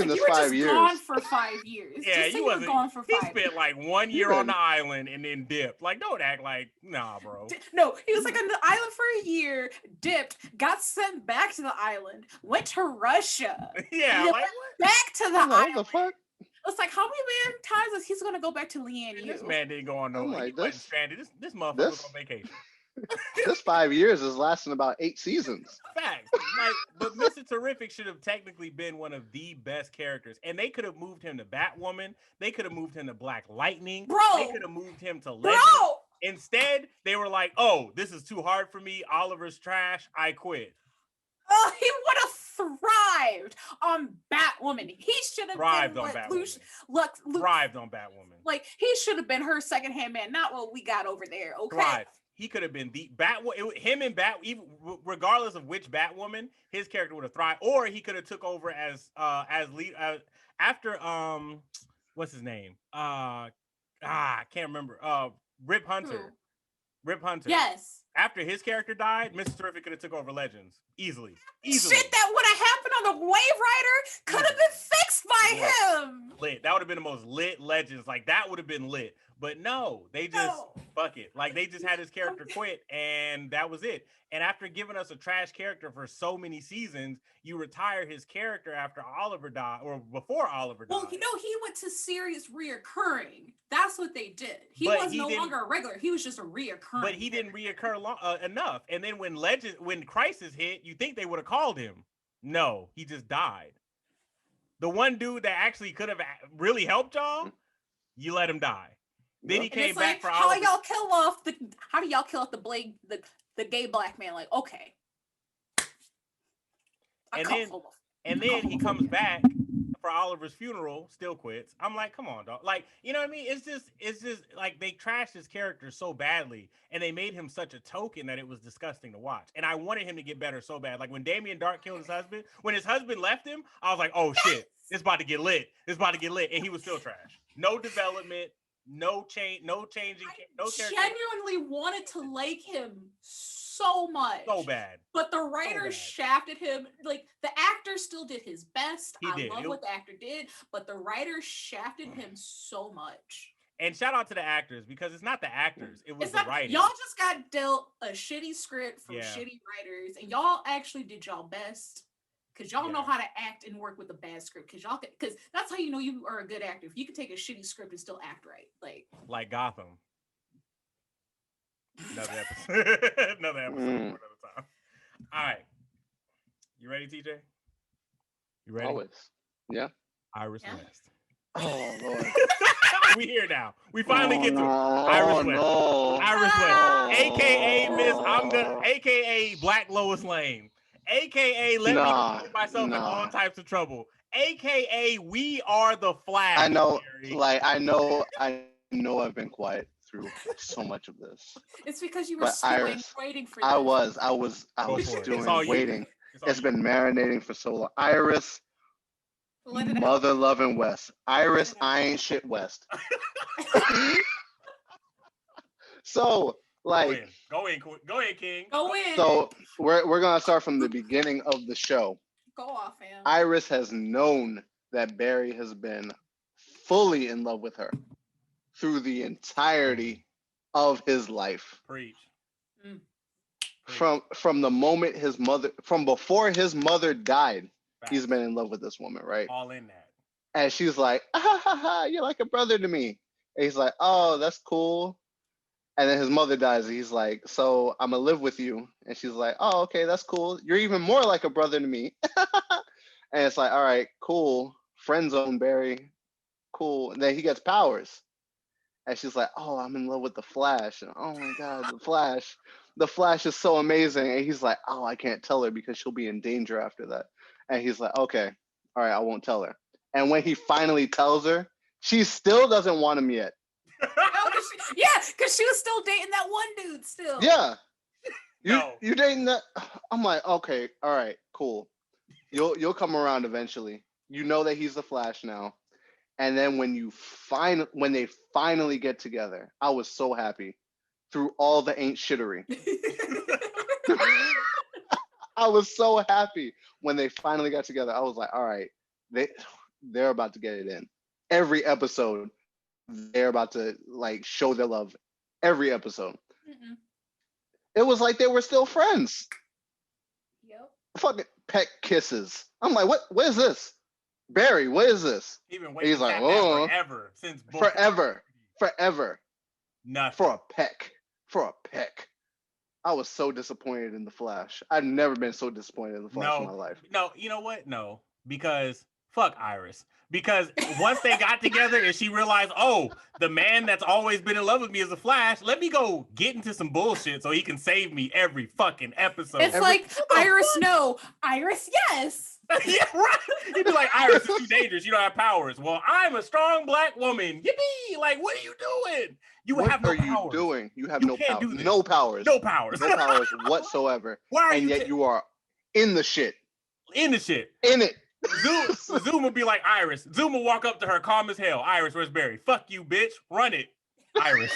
this 5 years. Gone for 5 years. Yeah, you wasn't gone for 5 years. He spent like 1 year on the island and then dipped. Like, don't act like nah, bro. No, he was like on the island for a year, dipped, got sent back to the island, went to Russia. Yeah, like back to the island. The fuck? It's like, how many times is he's gonna go back to Lian? This man didn't go on no. Like, wasn't stranded. This motherfucker was on vacation. This 5 years is lasting about 8 seasons. Facts. But Mr. Terrific should have technically been one of the best characters, and they could have moved him to Batwoman. They could have moved him to Black Lightning. Bro, they could have moved him to Legend. Instead, they were like, "Oh, this is too hard for me. Oliver's trash. I quit." Oh, he would have thrived on Batwoman. He should have thrived on Batwoman. Thrived on Batwoman. Like he should have been her second-hand man, not what we got over there. Okay. Thrived. He could have been the Batwoman. Him and even regardless of which Batwoman, his character would have thrived, or he could have took over as lead after what's his name? I can't remember. Rip Hunter. Who? Rip Hunter. Yes. After his character died, Mr. Terrific could have took over Legends easily. Shit, that would have happened on the Wave Rider could have been fixed by him. Lit. That would have been the most lit Legends. Like that would have been lit. But no, they just fuck it. Like they just had his character quit, and that was it. And after giving us a trash character for so many seasons, you retire his character after Oliver died, or before Oliver died. Well, he went to series reoccurring. That's what they did. He was no longer a regular. He was just a reoccurring. But he didn't reoccur enough. And then when Crisis hit, you think they would have called him. No, he just died. The one dude that actually could have really helped y'all, you let him die. Then he came back for how do y'all kill off the gay black man? Like, okay. And then he comes back for Oliver's funeral, still quits. I'm like, come on, dog. Like, you know what I mean? It's just like they trashed his character so badly, and they made him such a token that it was disgusting to watch. And I wanted him to get better so bad. Like when Damien Dark killed his husband, when his husband left him, I was like, oh shit, it's about to get lit. It's about to get lit. And he was still trash. No development. No changing, no character. Genuinely wanted to like him so much. So bad. But the writer shafted him. Like the actor still did his best. I love what the actor did, but the writer shafted him so much. And shout out to the actors, because it's not the actors, it was the writing. Y'all just got dealt a shitty script from shitty writers, and y'all actually did y'all best. Because y'all know how to act and work with a bad script. Because that's how you know you are a good actor. If you can take a shitty script and still act right. Like Gotham. Another episode. Another episode for another time. All right. You ready, TJ? You ready? Always. Yeah. Iris West. Oh, Lord. We here now. We finally get to Iris West. Iris West. AKA AKA Black Lois Lane. AKA let me put myself in all types of trouble. AKA we are the Flash. I know, I've been quiet through so much of this. It's because you were waiting for this. I was waiting. It's been marinating for so long. Iris, mother loving West. Iris, I ain't shit West. So like, go in, King. Go in. So we're gonna start from the beginning of the show. Go off, fam. Iris has known that Barry has been fully in love with her through the entirety of his life. Preach. From the moment from before his mother died, he's been in love with this woman, right? All in that. And she's like, you're like a brother to me. And he's like, oh, that's cool. And then his mother dies. And he's like, so I'm going to live with you. And she's like, oh, okay, that's cool. You're even more like a brother to me. And it's like, all right, cool. Friend zone, Barry. Cool. And then he gets powers. And she's like, oh, I'm in love with the Flash. And oh my God, the Flash. The Flash is so amazing. And he's like, oh, I can't tell her because she'll be in danger after that. And he's like, okay, all right, I won't tell her. And when he finally tells her, she still doesn't want him yet. Because she was still dating that one dude still. Yeah. You dating that? I'm like, okay, all right, cool. You'll come around eventually. You know that he's the Flash now. And then when they finally get together, I was so happy through all the ain't shittery. I was so happy when they finally got together. I was like, all right, they're about to get it in. Every episode, they're about to like show their love. Every episode. Mm-mm. It was like they were still friends. Yep. Fucking pet kisses. I'm like, what is this? Barry, what is this? He's like, oh, forever. Since forever. Nothing. For a peck. I was so disappointed in the Flash. I've never been so disappointed in the Flash in my life. No, you know what? No, because fuck Iris. Because once they got together and she realized, oh, the man that's always been in love with me is the Flash, let me go get into some bullshit so he can save me every fucking episode. It's like, Iris, no. Iris, yes. Yeah, right. He'd be like, Iris, it's too dangerous. You don't have powers. Well, I'm a strong black woman. Yippee! Like, what are you doing? What have no powers. What are you doing? You have no powers. No powers. No powers. No powers whatsoever. Why are and yet you are in the shit. In the shit. In it. Zoom would be like Iris. Zoom will walk up to her calm as hell. Iris, where's Barry? Fuck you, bitch. Run it. Iris.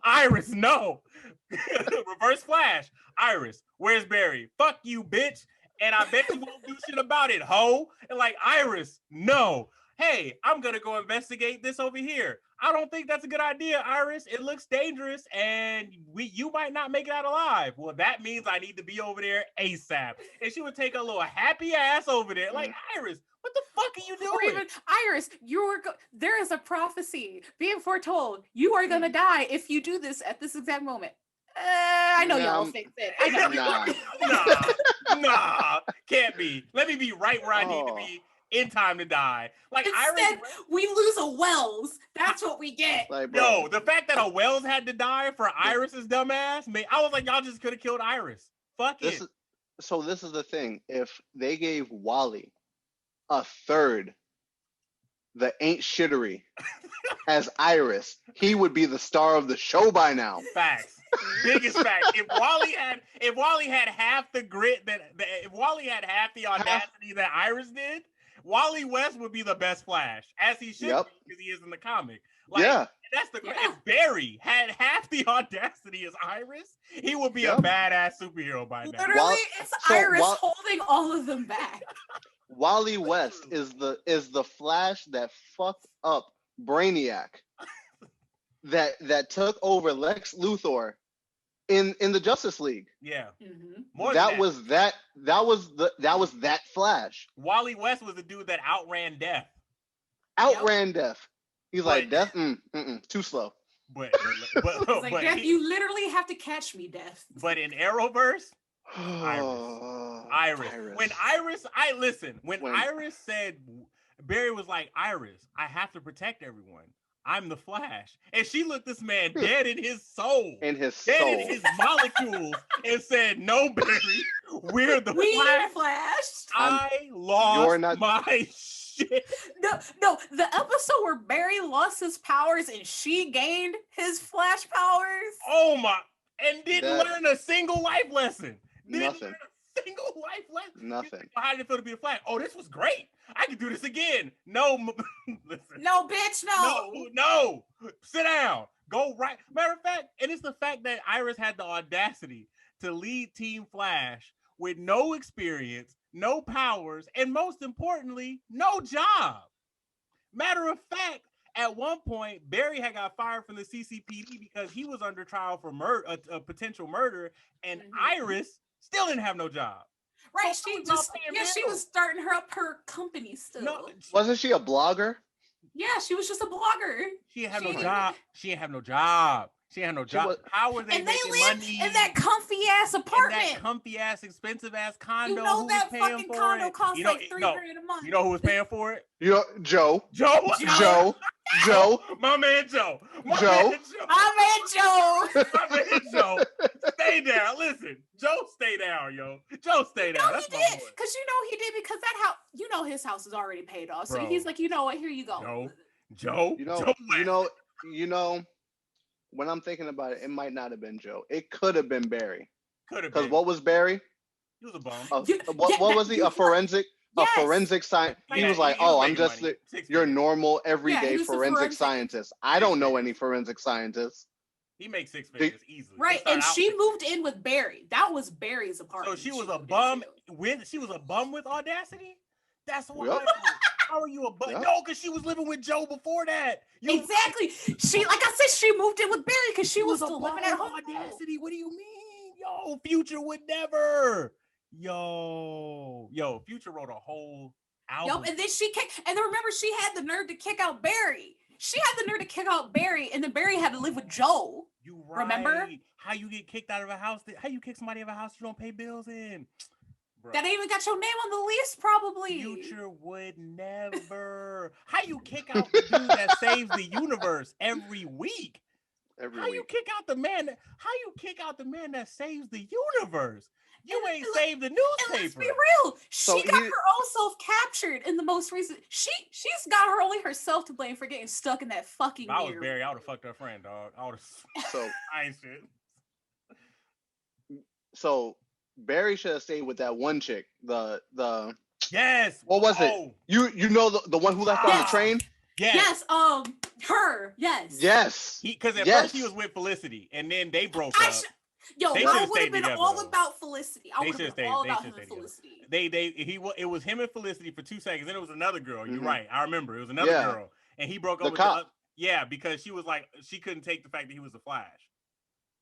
Iris, no. Reverse Flash. Iris, where's Barry? Fuck you, bitch. and I bet you won't do shit about it, ho. And like, Iris, no. Hey, I'm gonna go investigate this over here. I don't think that's a good idea, Iris. It looks dangerous, and you might not make it out alive. Well, that means I need to be over there ASAP. And she would take a little happy ass over there, like, Iris, what the fuck are you doing? Or even, Iris, there is a prophecy being foretold. You are gonna die if you do this at this exact moment. I know y'all think that. I know. Nah, can't be. Let me be right where I need to be in time to die. Like, instead, Iris, we lose a Wells. That's what we get. Like, no, the fact that a Wells had to die for Iris's dumbass, I was like, y'all just could have killed Iris. Fuck it. So this is the thing. If they gave Wally a third, the ain't shittery, as Iris, he would be the star of the show by now. Facts. Biggest fact. If Wally had half the grit if Wally had half the audacity that Iris did, Wally West would be the best Flash, as he should be, because he is in the comic. Like, that's the if Barry had half the audacity as Iris, he would be a badass superhero by now. Literally, it's Iris holding all of them back. Wally West is the Flash that fucked up Brainiac, that took over Lex Luthor in the Justice League. Yeah. Mm-hmm. That was that Flash. Wally West was the dude that outran Death. Death. He's like, Death, too slow. But like, Death, you literally have to catch me, Death. But in Arrowverse, Iris. When Iris said, Barry was like, Iris, I have to protect everyone. I'm the Flash. And she looked this man dead in his soul. In his molecules and said, no, Barry, we're the Flash. I lost my shit. No, the episode where Barry lost his powers and she gained his Flash powers. Oh my, and didn't learn a single life lesson. Nothing. How did it feel to be the Flash? Oh, this was great. I can do this again. No, listen. No, bitch, no. No. Sit down. Go right. Matter of fact, and it's the fact that Iris had the audacity to lead Team Flash with no experience, no powers, and most importantly, no job. Matter of fact, at one point, Barry had got fired from the CCPD because he was under trial for a potential murder, and Iris still didn't have no job. Right, she was starting her company still. No, wasn't she a blogger? Yeah, she was just a blogger. She didn't have no job. She had no job. How were they making money? In that comfy ass apartment. In that comfy ass, expensive ass condo. You know that fucking condo costs like $300 a month. You know who was paying for it? Joe. My man Joe. Stay down. Listen, Joe, stay down, yo. Joe, stay down. That's my boy. Because he did, because that house, his house is already paid off. So he's like, you know what? Here you go. Joe. You know. When I'm thinking about it, it might not have been Joe. It could have been Barry. Because what was Barry? He was a bum. What was he? A forensic scientist. He was like, I'm just your normal everyday forensic scientist. I don't know any forensic scientists. He makes six figures easily. Right, and she moved in with Barry. That was Barry's apartment. So she was a bum with audacity? That's why. Yep. How are you a bum? Yep. No, because she was living with Joe before that. Exactly. She, like I said, she moved in with Barry because she was still living at home. Audacity. What do you mean? Yo, Future would never. Yo, Future wrote a whole album. Yup, and then and then remember, she had the nerve to kick out Barry. And then Barry had to live with Joe. You right. Remember? How you get kicked out of a house? How you kick somebody out of a house you don't pay bills in? Bro. That ain't even got your name on the lease, probably. Future would never. How you kick out the dude that saves the universe every week? How you kick out the man that saves the universe? You ain't saved the newspaper. And let's be real. She got her own self captured in the most recent. She's got only herself to blame for getting stuck in that fucking mirror. If I was Barry, I would have fucked her friend, dog. I ain't shit. So Barry should have stayed with that one chick. The yes. What was it? You know the one who left on the train? Yes. Her. Yes. Yes. Because at first he was with Felicity, and then they broke up. Yo, They I should've would have stayed been together, all though. about Felicity. I They would should've have been stayed- all they about should've him and stayed together. Felicity. It was him and Felicity for 2 seconds. Then it was another girl. You're Mhm. right. I remember it was another Yeah. girl, and he broke The up with cop. because she was like she couldn't take the fact that he was the Flash,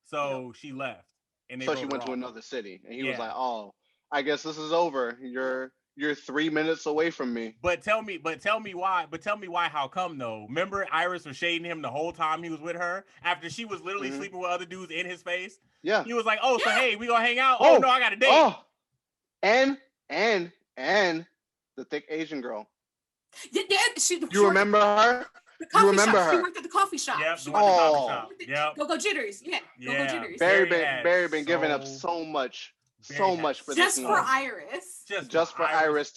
so she left, and they So wrote she her went to off. another city, and he was Yeah. like, "Oh, I guess this is over. You're 3 minutes away from me." But tell me why? How come though? Remember, Iris was shading him the whole time he was with her after she was literally Mhm. sleeping with other dudes in his face. Yeah. He was like, "Oh, so hey, we gonna hang out? Oh, Oh no, I got a date." Oh, and the thick Asian girl. Yeah, she You remember her? the coffee You remember shop. She her? worked at the coffee shop. Yep, She the worked one at the Oh. coffee shop. Yep. Go Jitters. Yeah. Go Jitters. Barry had been giving up so- so much Barry had for Just this for man. Iris. Just for Iris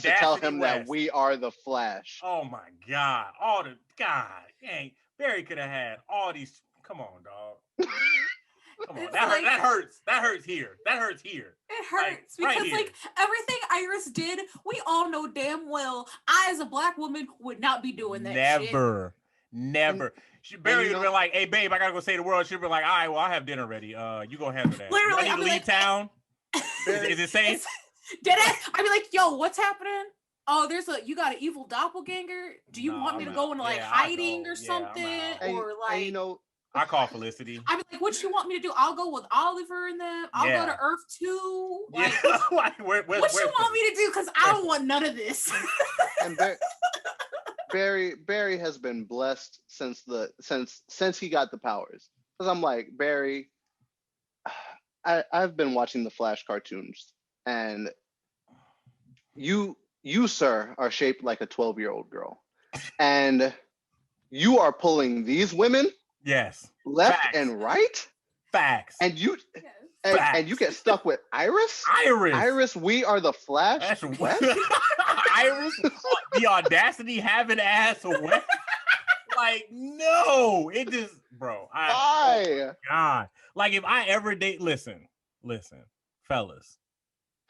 to tell him that we are the Flash. Oh my God! Dang, Barry could have had all these. Come on, dog. Come on, It's that like- hurts. That hurts here. That hurts here. It hurts Like, right because here. like everything Iris did, we all know damn well I as a black woman would not be doing that shit. Never. Barry you would have know- been like, "Hey, babe, I gotta go save the world." She'd be like, "All right, well, I have dinner ready. You go handle that. Literally, I need I'd to be leave like, town. Is it safe?" Did it? I'd be like, yo, what's happening? Oh, you got an evil doppelganger? Do you want me to go into like hiding or something? Or like, you know, I call Felicity. I'd be like, what you want me to do? I'll go with Oliver and them. I'll go to Earth 2. Like, Yeah. what you want me to do? Because I don't want none of this. and Barry has been blessed since he got the powers. Because I'm like, Barry, I've been watching the Flash cartoons, and you sir are shaped like a 12-year-old girl, and you are pulling these women Yes. left Facts. and right, Facts. and you Facts. and you get stuck with Iris. Iris. We are the Flash. That's West? Iris. The audacity having ass away. Like, no. It just, bro. Why? God. Like, if I ever date, listen, fellas,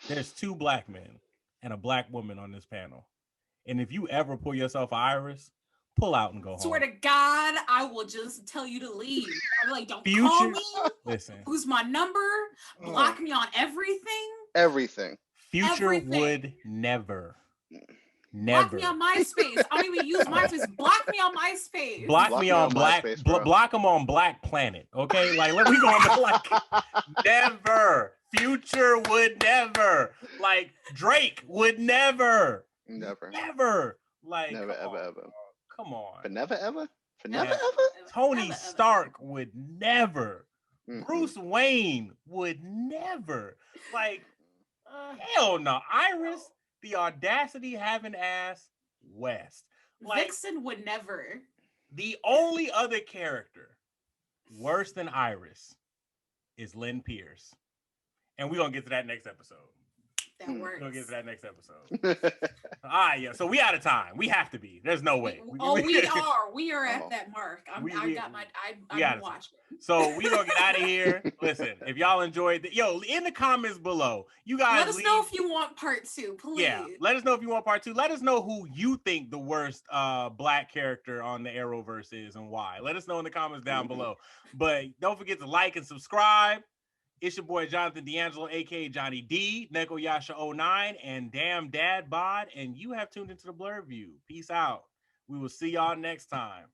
there's 2 black men and a black woman on this panel. And if you ever pull yourself Iris, pull out and go home. Swear to God, I will just tell you to leave. I'm like, don't Future- call me. Listen. Who's my number? Block me on everything. Everything. Future Everything. would never. Block me on MySpace. I don't even use MySpace. Block me on MySpace. Block me on Black. MySpace, bro. Block them on Black Planet. Okay, like let me go on like never. Future would never. Like Drake would never. Never. Like Never, ever. Come on. But never, ever? For never, Yeah. ever? Tony Ever. Stark would never. Mm-mm. Bruce Wayne would never. Like, hell no. Iris, the audacity having ass West. Like, Vixen would never. the only other character worse than Iris is Lynn Pierce. And we're going to get to that next episode. That We're works. going to get to that next episode. All right, yeah. So we out of time. We have to be. There's no way. We are at that mark. I'm watching. So we gonna get out of here. Listen, if y'all enjoyed in the comments below, you guys let us know if you want part 2, please. Yeah, let us know if you want part 2. Let us know who you think the worst black character on the Arrowverse is and why. Let us know in the comments down below. But don't forget to like and subscribe. It's your boy Jonathan D'Angelo, aka Johnny D, Neko Yasha 09, and Damn Dad Bod. And you have tuned into the Blur View. Peace out. We will see y'all next time.